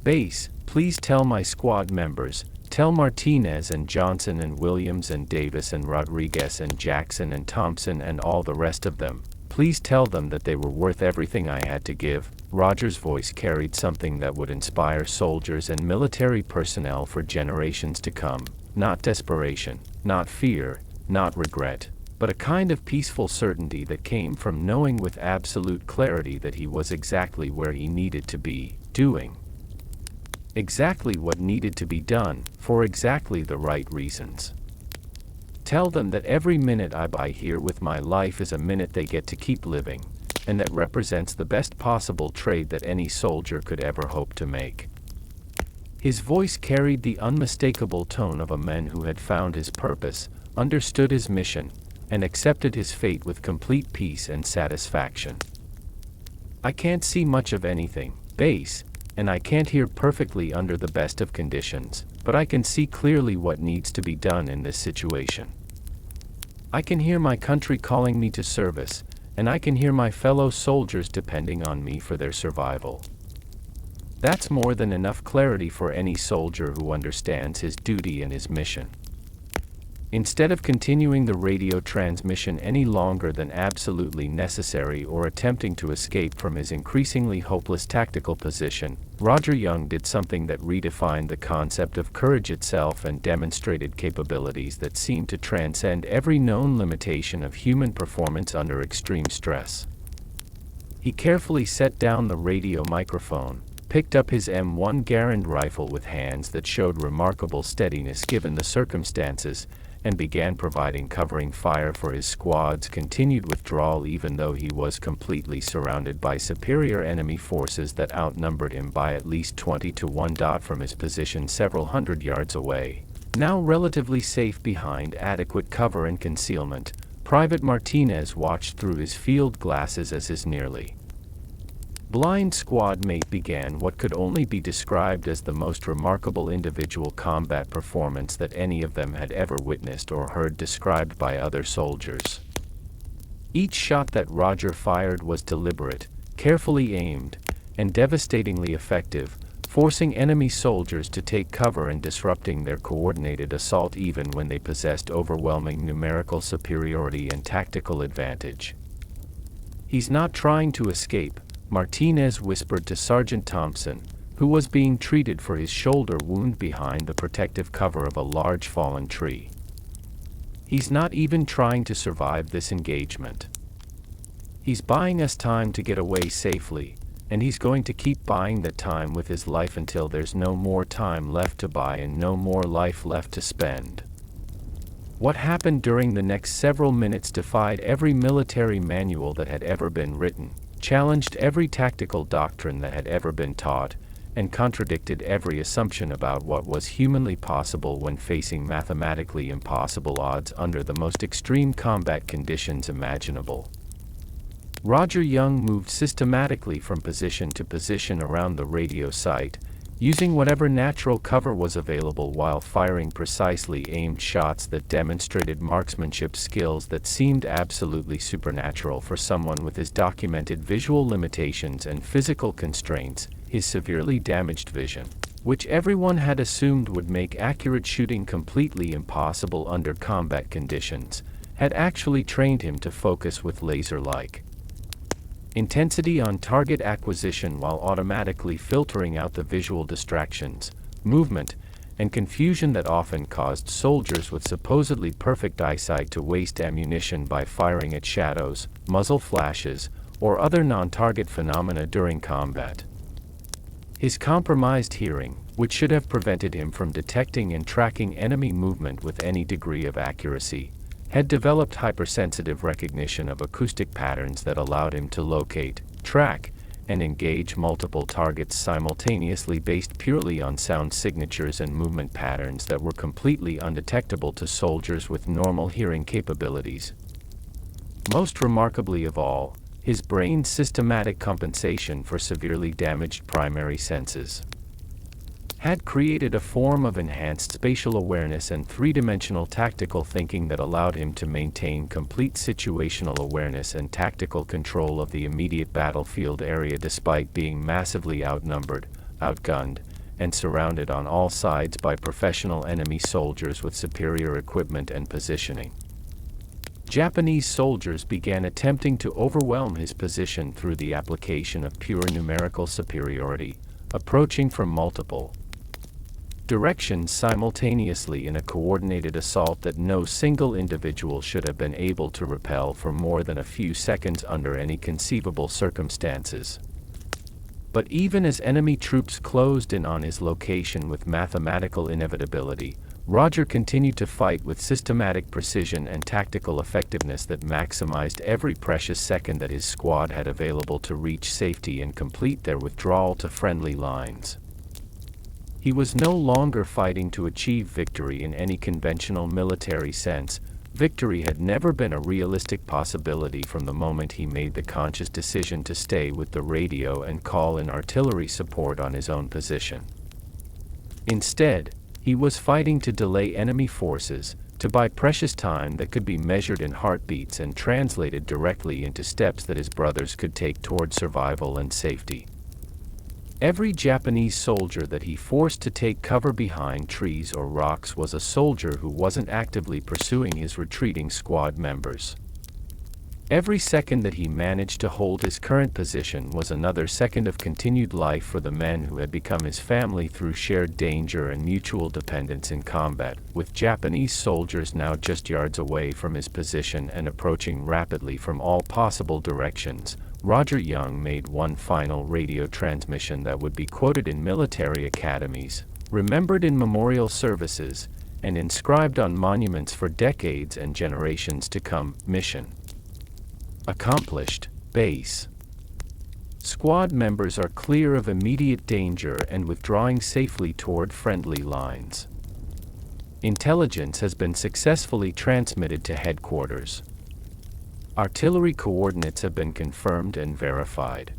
Base, please tell my squad members, tell Martinez and Johnson and Williams and Davis and Rodriguez and Jackson and Thompson and all the rest of them, please tell them that they were worth everything I had to give. Rodger's voice carried something that would inspire soldiers and military personnel for generations to come, not desperation, not fear, not regret, but a kind of peaceful certainty that came from knowing with absolute clarity that he was exactly where he needed to be, doing exactly what needed to be done, for exactly the right reasons. Tell them that every minute I buy here with my life is a minute they get to keep living, and that represents the best possible trade that any soldier could ever hope to make. His voice carried the unmistakable tone of a man who had found his purpose, understood his mission, and accepted his fate with complete peace and satisfaction. I can't see much of anything, Base, and I can't hear perfectly under the best of conditions, but I can see clearly what needs to be done in this situation. I can hear my country calling me to service, and I can hear my fellow soldiers depending on me for their survival. That's more than enough clarity for any soldier who understands his duty and his mission. Instead of continuing the radio transmission any longer than absolutely necessary or attempting to escape from his increasingly hopeless tactical position, Rodger Young did something that redefined the concept of courage itself and demonstrated capabilities that seemed to transcend every known limitation of human performance under extreme stress. He carefully set down the radio microphone, picked up his M1 Garand rifle with hands that showed remarkable steadiness given the circumstances, and began providing covering fire for his squad's continued withdrawal even though he was completely surrounded by superior enemy forces that outnumbered him by at least 20-1 from his position several hundred yards away. Now relatively safe behind adequate cover and concealment, Private Martinez watched through his field glasses as his nearly Blind squad mate began what could only be described as the most remarkable individual combat performance that any of them had ever witnessed or heard described by other soldiers. Each shot that Rodger fired was deliberate, carefully aimed, and devastatingly effective, forcing enemy soldiers to take cover and disrupting their coordinated assault even when they possessed overwhelming numerical superiority and tactical advantage. "He's not trying to escape," Martinez whispered to Sergeant Thompson, who was being treated for his shoulder wound behind the protective cover of a large fallen tree. "He's not even trying to survive this engagement. He's buying us time to get away safely, and he's going to keep buying that time with his life until there's no more time left to buy and no more life left to spend." What happened during the next several minutes defied every military manual that had ever been written, challenged every tactical doctrine that had ever been taught, and contradicted every assumption about what was humanly possible when facing mathematically impossible odds under the most extreme combat conditions imaginable. Rodger Young moved systematically from position to position around the radio site, using whatever natural cover was available while firing precisely aimed shots that demonstrated marksmanship skills that seemed absolutely supernatural for someone with his documented visual limitations and physical constraints. His severely damaged vision, which everyone had assumed would make accurate shooting completely impossible under combat conditions, had actually trained him to focus with laser-like intensity on target acquisition while automatically filtering out the visual distractions, movement, and confusion that often caused soldiers with supposedly perfect eyesight to waste ammunition by firing at shadows, muzzle flashes, or other non-target phenomena during combat. His compromised hearing, which should have prevented him from detecting and tracking enemy movement with any degree of accuracy, had developed hypersensitive recognition of acoustic patterns that allowed him to locate, track, and engage multiple targets simultaneously based purely on sound signatures and movement patterns that were completely undetectable to soldiers with normal hearing capabilities. Most remarkably of all, his brain's systematic compensation for severely damaged primary senses had created a form of enhanced spatial awareness and three-dimensional tactical thinking that allowed him to maintain complete situational awareness and tactical control of the immediate battlefield area despite being massively outnumbered, outgunned, and surrounded on all sides by professional enemy soldiers with superior equipment and positioning. Japanese soldiers began attempting to overwhelm his position through the application of pure numerical superiority, approaching from multiple directions simultaneously in a coordinated assault that no single individual should have been able to repel for more than a few seconds under any conceivable circumstances. But even as enemy troops closed in on his location with mathematical inevitability, Rodger continued to fight with systematic precision and tactical effectiveness that maximized every precious second that his squad had available to reach safety and complete their withdrawal to friendly lines. He was no longer fighting to achieve victory in any conventional military sense. Victory had never been a realistic possibility from the moment he made the conscious decision to stay with the radio and call in artillery support on his own position. Instead, he was fighting to delay enemy forces, to buy precious time that could be measured in heartbeats and translated directly into steps that his brothers could take toward survival and safety. Every Japanese soldier that he forced to take cover behind trees or rocks was a soldier who wasn't actively pursuing his retreating squad members. Every second that he managed to hold his current position was another second of continued life for the men who had become his family through shared danger and mutual dependence in combat. With Japanese soldiers now just yards away from his position and approaching rapidly from all possible directions, Rodger Young made one final radio transmission that would be quoted in military academies, remembered in memorial services, and inscribed on monuments for decades and generations to come. Mission accomplished. Base. Squad members are clear of immediate danger and withdrawing safely toward friendly lines. Intelligence has been successfully transmitted to headquarters. Artillery coordinates have been confirmed and verified.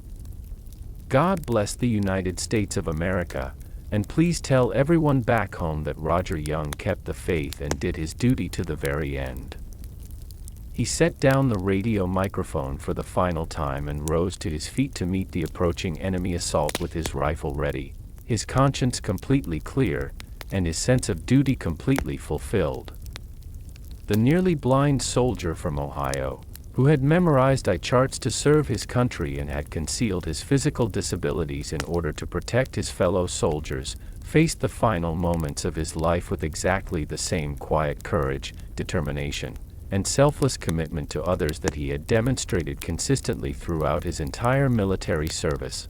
God bless the United States of America, and please tell everyone back home that Rodger Young kept the faith and did his duty to the very end." He set down the radio microphone for the final time and rose to his feet to meet the approaching enemy assault with his rifle ready, his conscience completely clear, and his sense of duty completely fulfilled. The nearly blind soldier from Ohio, who had memorized eye charts to serve his country and had concealed his physical disabilities in order to protect his fellow soldiers, faced the final moments of his life with exactly the same quiet courage, determination, and selfless commitment to others that he had demonstrated consistently throughout his entire military service.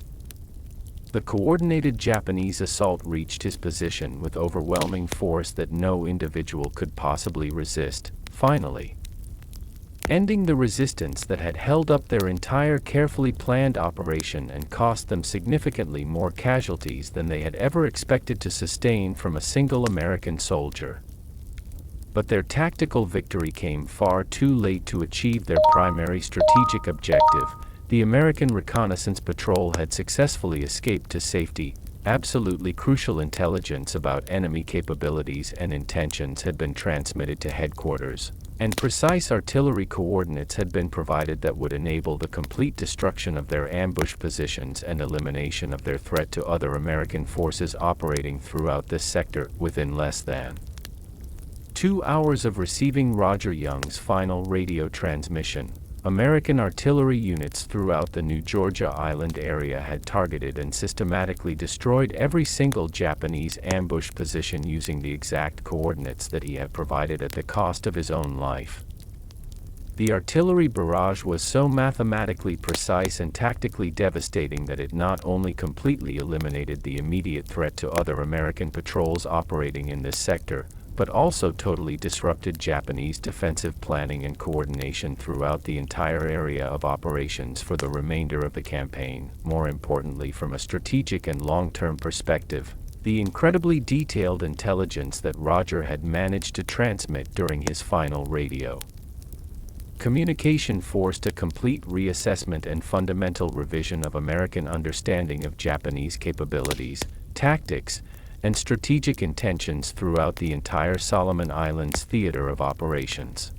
The coordinated Japanese assault reached his position with overwhelming force that no individual could possibly resist, finally ending the resistance that had held up their entire carefully planned operation and cost them significantly more casualties than they had ever expected to sustain from a single American soldier. But their tactical victory came far too late to achieve their primary strategic objective. The American reconnaissance patrol had successfully escaped to safety. Absolutely crucial intelligence about enemy capabilities and intentions had been transmitted to headquarters, and precise artillery coordinates had been provided that would enable the complete destruction of their ambush positions and elimination of their threat to other American forces operating throughout this sector within less than 2 hours of receiving Rodger Young's final radio transmission. American artillery units throughout the New Georgia Island area had targeted and systematically destroyed every single Japanese ambush position using the exact coordinates that he had provided at the cost of his own life. The artillery barrage was so mathematically precise and tactically devastating that it not only completely eliminated the immediate threat to other American patrols operating in this sector, but also totally disrupted Japanese defensive planning and coordination throughout the entire area of operations for the remainder of the campaign. More importantly, from a strategic and long-term perspective, the incredibly detailed intelligence that Rodger had managed to transmit during his final radio communication forced a complete reassessment and fundamental revision of American understanding of Japanese capabilities, tactics, and strategic intentions throughout the entire Solomon Islands theater of operations.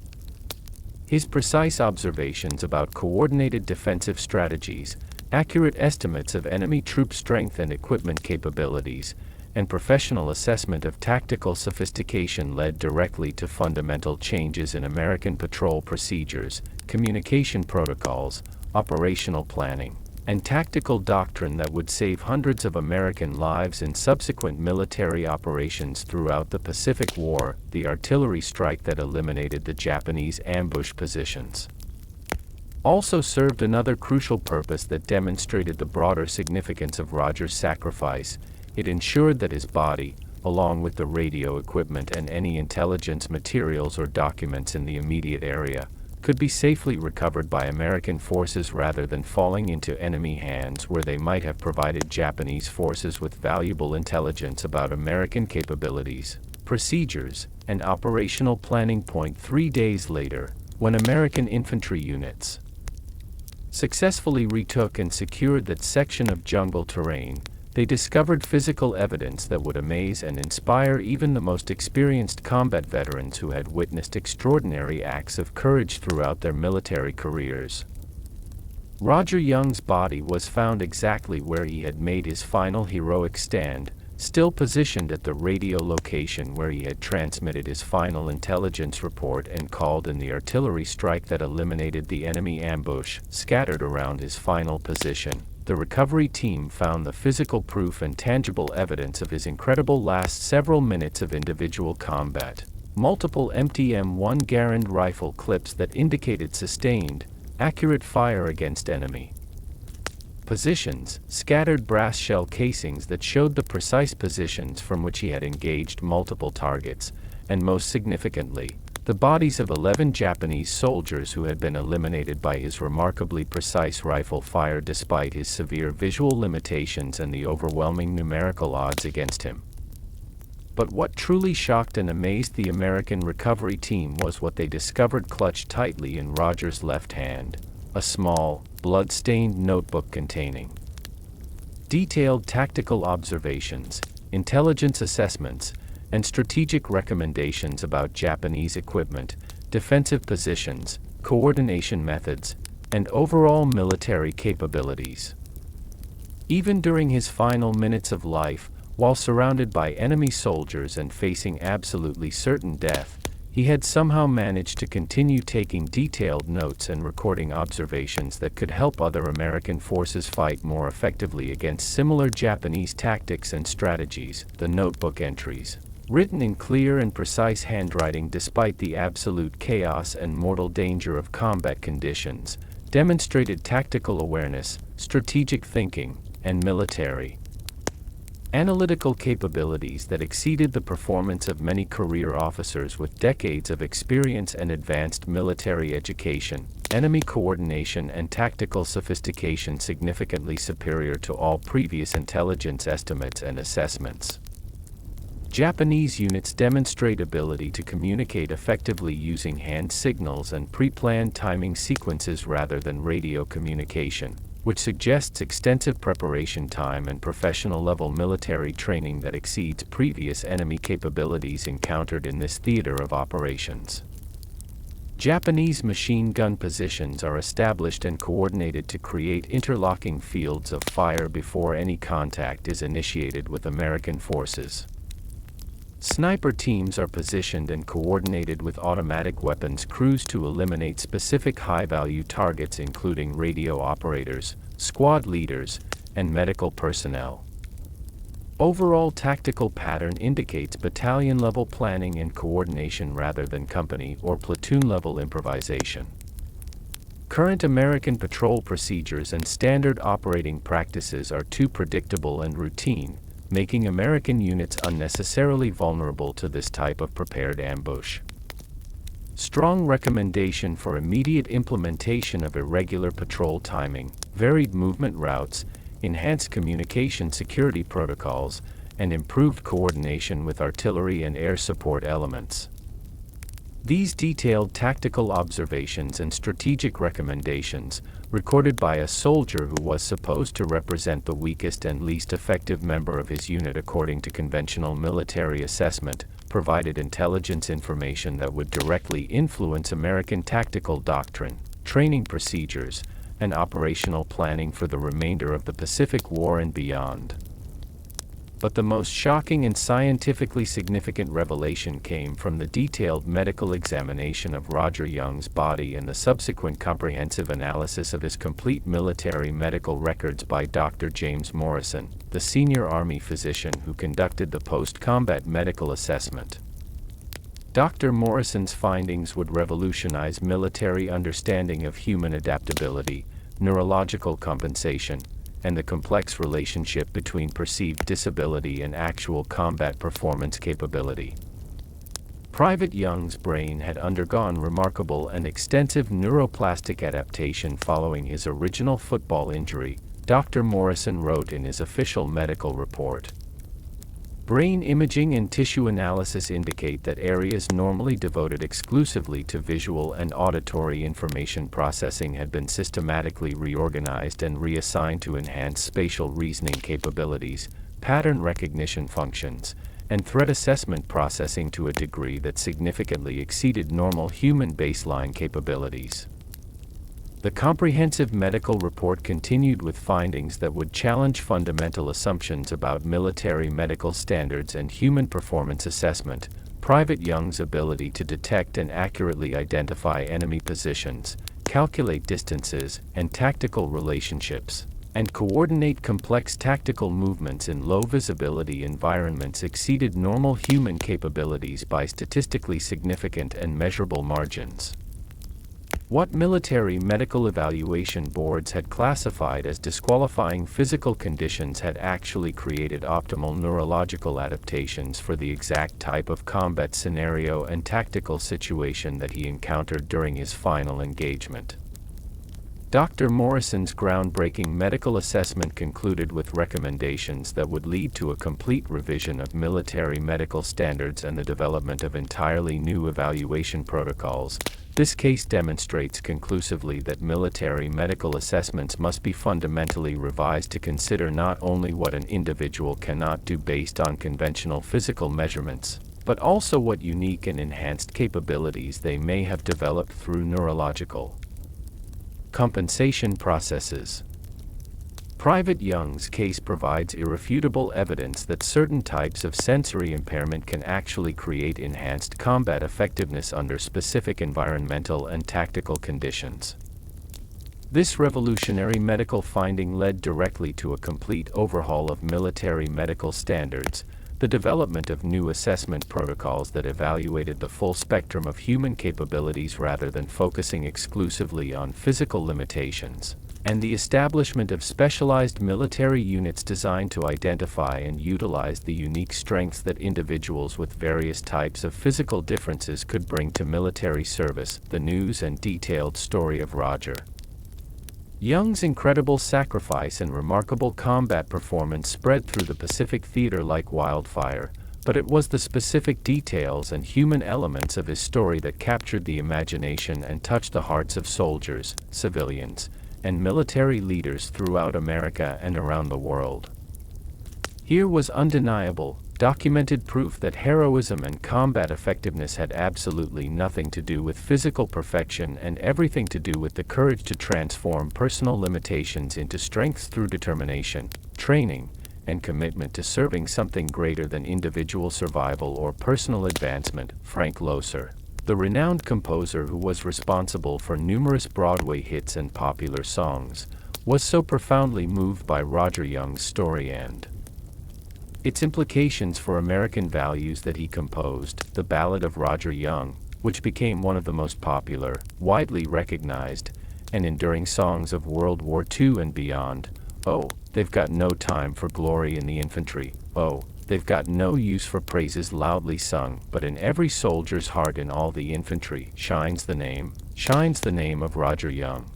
His precise observations about coordinated defensive strategies, accurate estimates of enemy troop strength and equipment capabilities, and professional assessment of tactical sophistication led directly to fundamental changes in American patrol procedures, communication protocols, operational planning, and tactical doctrine that would save hundreds of American lives in subsequent military operations throughout the Pacific War. The artillery strike that eliminated the Japanese ambush positions also served another crucial purpose that demonstrated the broader significance of Rodger's sacrifice. It ensured that his body, along with the radio equipment and any intelligence materials or documents in the immediate area, could be safely recovered by American forces rather than falling into enemy hands where they might have provided Japanese forces with valuable intelligence about American capabilities, procedures, and operational planning. 3 days later, when American infantry units successfully retook and secured that section of jungle terrain, they discovered physical evidence that would amaze and inspire even the most experienced combat veterans who had witnessed extraordinary acts of courage throughout their military careers. Rodger Young's body was found exactly where he had made his final heroic stand, still positioned at the radio location where he had transmitted his final intelligence report and called in the artillery strike that eliminated the enemy ambush. Scattered around his final position, the recovery team found the physical proof and tangible evidence of his incredible last several minutes of individual combat. Multiple empty M1 Garand rifle clips that indicated sustained, accurate fire against enemy positions, scattered brass shell casings that showed the precise positions from which he had engaged multiple targets, and most significantly, the bodies of 11 Japanese soldiers who had been eliminated by his remarkably precise rifle fire despite his severe visual limitations and the overwhelming numerical odds against him. But what truly shocked and amazed the American recovery team was what they discovered clutched tightly in Rodger's left hand, a small, blood-stained notebook containing detailed tactical observations, intelligence assessments, and strategic recommendations about Japanese equipment, defensive positions, coordination methods, and overall military capabilities. Even during his final minutes of life, while surrounded by enemy soldiers and facing absolutely certain death, he had somehow managed to continue taking detailed notes and recording observations that could help other American forces fight more effectively against similar Japanese tactics and strategies. The notebook entries, written in clear and precise handwriting despite the absolute chaos and mortal danger of combat conditions, demonstrated tactical awareness, strategic thinking, and military analytical capabilities that exceeded the performance of many career officers with decades of experience and advanced military education, enemy coordination and tactical sophistication significantly superior to all previous intelligence estimates and assessments. Japanese units demonstrate ability to communicate effectively using hand signals and pre-planned timing sequences rather than radio communication, which suggests extensive preparation time and professional-level military training that exceeds previous enemy capabilities encountered in this theater of operations. Japanese machine gun positions are established and coordinated to create interlocking fields of fire before any contact is initiated with American forces. Sniper teams are positioned and coordinated with automatic weapons crews to eliminate specific high-value targets including radio operators, squad leaders, and medical personnel. Overall tactical pattern indicates battalion-level planning and coordination rather than company or platoon-level improvisation. Current American patrol procedures and standard operating practices are too predictable and routine, making American units unnecessarily vulnerable to this type of prepared ambush. Strong recommendation for immediate implementation of irregular patrol timing, varied movement routes, enhanced communication security protocols, and improved coordination with artillery and air support elements. These detailed tactical observations and strategic recommendations, recorded by a soldier who was supposed to represent the weakest and least effective member of his unit according to conventional military assessment, provided intelligence information that would directly influence American tactical doctrine, training procedures, and operational planning for the remainder of the Pacific War and beyond. But the most shocking and scientifically significant revelation came from the detailed medical examination of Rodger Young's body and the subsequent comprehensive analysis of his complete military medical records by Dr. James Morrison, the senior Army physician who conducted the post-combat medical assessment. Dr. Morrison's findings would revolutionize military understanding of human adaptability, neurological compensation, and the complex relationship between perceived disability and actual combat performance capability. Private Young's brain had undergone remarkable and extensive neuroplastic adaptation following his original football injury, Dr. Morrison wrote in his official medical report. Brain imaging and tissue analysis indicate that areas normally devoted exclusively to visual and auditory information processing had been systematically reorganized and reassigned to enhance spatial reasoning capabilities, pattern recognition functions, and threat assessment processing to a degree that significantly exceeded normal human baseline capabilities. The comprehensive medical report continued with findings that would challenge fundamental assumptions about military medical standards and human performance assessment. Private Young's ability to detect and accurately identify enemy positions, calculate distances and tactical relationships, and coordinate complex tactical movements in low visibility environments exceeded normal human capabilities by statistically significant and measurable margins. What military medical evaluation boards had classified as disqualifying physical conditions had actually created optimal neurological adaptations for the exact type of combat scenario and tactical situation that he encountered during his final engagement. Dr. Morrison's groundbreaking medical assessment concluded with recommendations that would lead to a complete revision of military medical standards and the development of entirely new evaluation protocols, This case demonstrates conclusively that military medical assessments must be fundamentally revised to consider not only what an individual cannot do based on conventional physical measurements, but also what unique and enhanced capabilities they may have developed through neurological compensation processes. Private Young's case provides irrefutable evidence that certain types of sensory impairment can actually create enhanced combat effectiveness under specific environmental and tactical conditions. This revolutionary medical finding led directly to a complete overhaul of military medical standards, the development of new assessment protocols that evaluated the full spectrum of human capabilities rather than focusing exclusively on physical limitations, and the establishment of specialized military units designed to identify and utilize the unique strengths that individuals with various types of physical differences could bring to military service. The news and detailed story of Rodger Young's incredible sacrifice and remarkable combat performance spread through the Pacific theater like wildfire, but it was the specific details and human elements of his story that captured the imagination and touched the hearts of soldiers, civilians, and military leaders throughout America and around the world. Here was undeniable, documented proof that heroism and combat effectiveness had absolutely nothing to do with physical perfection and everything to do with the courage to transform personal limitations into strengths through determination, training, and commitment to serving something greater than individual survival or personal advancement. Frank Loesser, the renowned composer who was responsible for numerous Broadway hits and popular songs, was so profoundly moved by Rodger Young's story and its implications for American values that he composed the Ballad of Rodger Young, which became one of the most popular, widely recognized, and enduring songs of World War II and beyond. Oh, they've got no time for glory in the infantry. Oh, they've got no use for praises loudly sung, but in every soldier's heart in all the infantry shines the name of Rodger Young.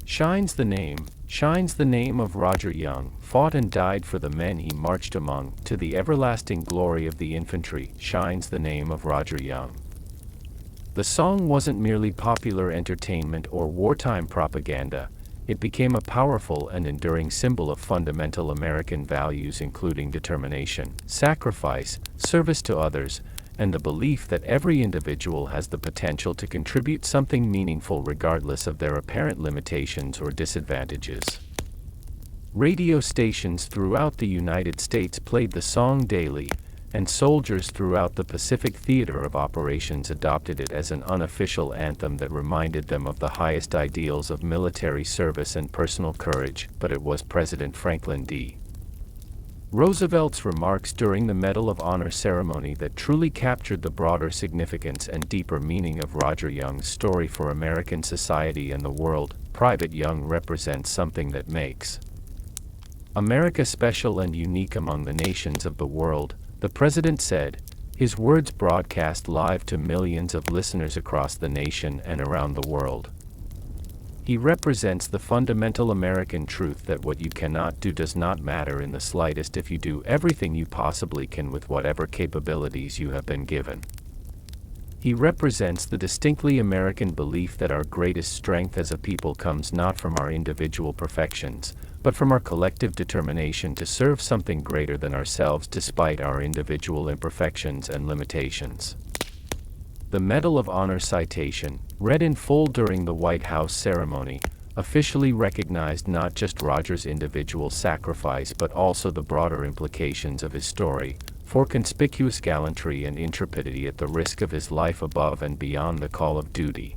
Shines the name of Rodger Young, fought and died for the men he marched among, to the everlasting glory of the infantry, shines the name of Rodger Young. The song wasn't merely popular entertainment or wartime propaganda, it became a powerful and enduring symbol of fundamental American values including determination, sacrifice, service to others, and the belief that every individual has the potential to contribute something meaningful regardless of their apparent limitations or disadvantages. Radio stations throughout the United States played the song daily, and soldiers throughout the Pacific theater of operations adopted it as an unofficial anthem that reminded them of the highest ideals of military service and personal courage. But it was President Franklin D. Roosevelt's remarks during the Medal of Honor ceremony that truly captured the broader significance and deeper meaning of Rodger Young's story for American society and the world. Private Young represents something that makes America special and unique among the nations of the world, the president said, his words broadcast live to millions of listeners across the nation and around the world. He represents the fundamental American truth that what you cannot do does not matter in the slightest if you do everything you possibly can with whatever capabilities you have been given. He represents the distinctly American belief that our greatest strength as a people comes not from our individual perfections, but from our collective determination to serve something greater than ourselves despite our individual imperfections and limitations. The Medal of Honor citation, read in full during the White House ceremony, officially recognized not just Rodger's individual sacrifice but also the broader implications of his story, for conspicuous gallantry and intrepidity at the risk of his life above and beyond the call of duty.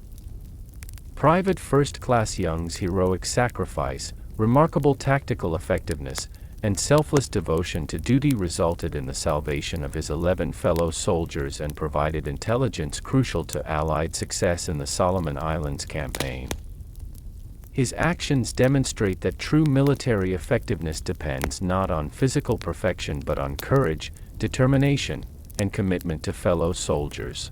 Private First Class Young's heroic sacrifice, remarkable tactical effectiveness, and selfless devotion to duty resulted in the salvation of his 11 fellow soldiers and provided intelligence crucial to Allied success in the Solomon Islands campaign. His actions demonstrate that true military effectiveness depends not on physical perfection but on courage, determination, and commitment to fellow soldiers.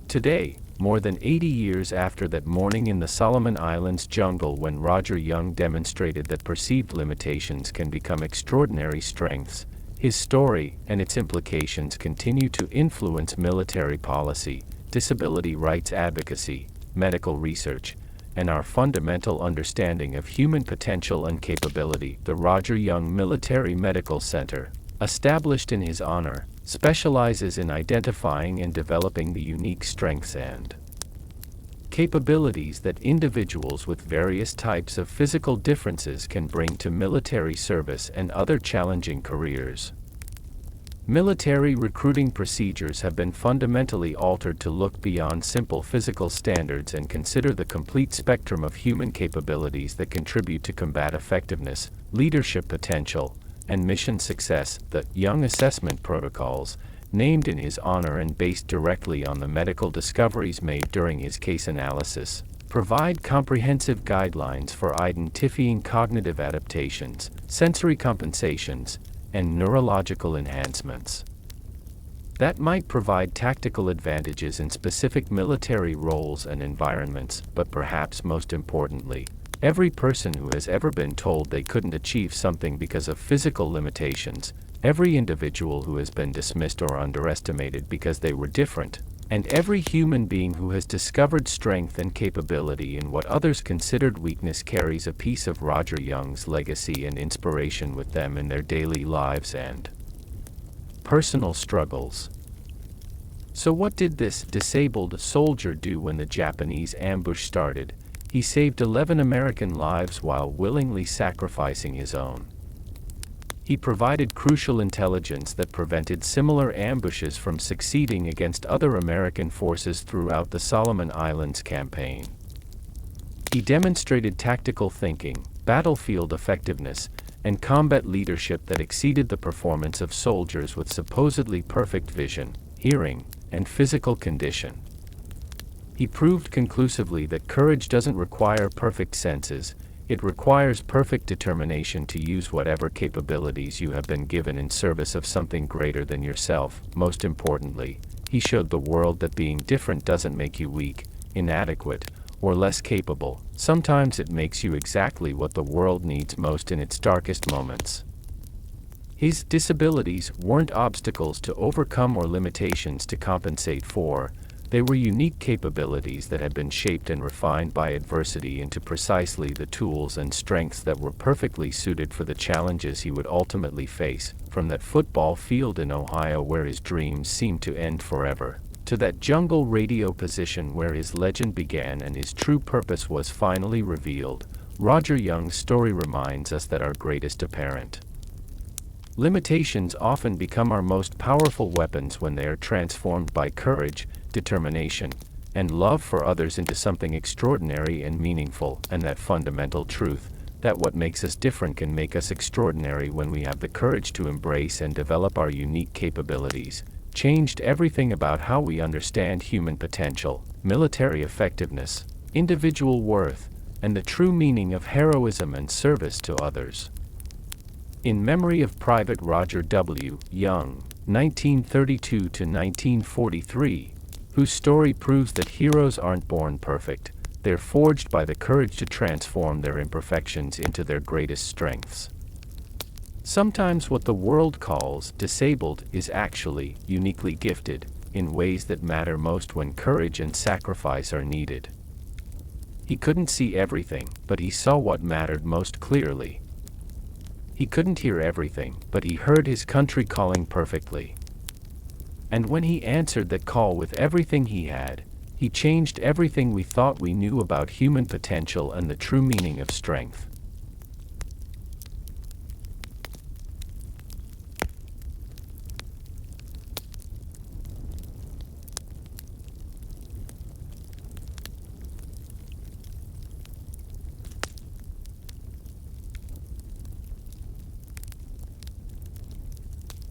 Today, more than 80 years after that morning in the Solomon Islands jungle when Rodger Young demonstrated that perceived limitations can become extraordinary strengths, his story and its implications continue to influence military policy, disability rights advocacy, medical research, and our fundamental understanding of human potential and capability. The Rodger Young Military Medical Center, established in his honor, specializes in identifying and developing the unique strengths and capabilities that individuals with various types of physical differences can bring to military service and other challenging careers. Military recruiting procedures have been fundamentally altered to look beyond simple physical standards and consider the complete spectrum of human capabilities that contribute to combat effectiveness, leadership potential, and mission success. The Young Assessment Protocols, named in his honor and based directly on the medical discoveries made during his case analysis, provide comprehensive guidelines for identifying cognitive adaptations, sensory compensations, and neurological enhancements that might provide tactical advantages in specific military roles and environments. But perhaps most importantly, every person who has ever been told they couldn't achieve something because of physical limitations, every individual who has been dismissed or underestimated because they were different, and every human being who has discovered strength and capability in what others considered weakness carries a piece of Rodger Young's legacy and inspiration with them in their daily lives and personal struggles. So what did this disabled soldier do when the Japanese ambush started? He saved 11 American lives while willingly sacrificing his own. He provided crucial intelligence that prevented similar ambushes from succeeding against other American forces throughout the Solomon Islands campaign. He demonstrated tactical thinking, battlefield effectiveness, and combat leadership that exceeded the performance of soldiers with supposedly perfect vision, hearing, and physical condition. He proved conclusively that courage doesn't require perfect senses. It requires perfect determination to use whatever capabilities you have been given in service of something greater than yourself. Most importantly, he showed the world that being different doesn't make you weak, inadequate, or less capable. Sometimes it makes you exactly what the world needs most in its darkest moments. His disabilities weren't obstacles to overcome or limitations to compensate for. They were unique capabilities that had been shaped and refined by adversity into precisely the tools and strengths that were perfectly suited for the challenges he would ultimately face. From that football field in Ohio where his dreams seemed to end forever, to that jungle radio position where his legend began and his true purpose was finally revealed, Rodger Young's story reminds us that our greatest apparent limitations often become our most powerful weapons when they are transformed by courage, determination, and love for others into something extraordinary and meaningful. And that fundamental truth, that what makes us different can make us extraordinary when we have the courage to embrace and develop our unique capabilities, changed everything about how we understand human potential, military effectiveness, individual worth, and the true meaning of heroism and service to others. In memory of Private Rodger W. Young, 1932 to 1943, whose story proves that heroes aren't born perfect, they're forged by the courage to transform their imperfections into their greatest strengths. Sometimes what the world calls disabled is actually uniquely gifted, in ways that matter most when courage and sacrifice are needed. He couldn't see everything, but he saw what mattered most clearly. He couldn't hear everything, but he heard his country calling perfectly. And when he answered that call with everything he had, he changed everything we thought we knew about human potential and the true meaning of strength.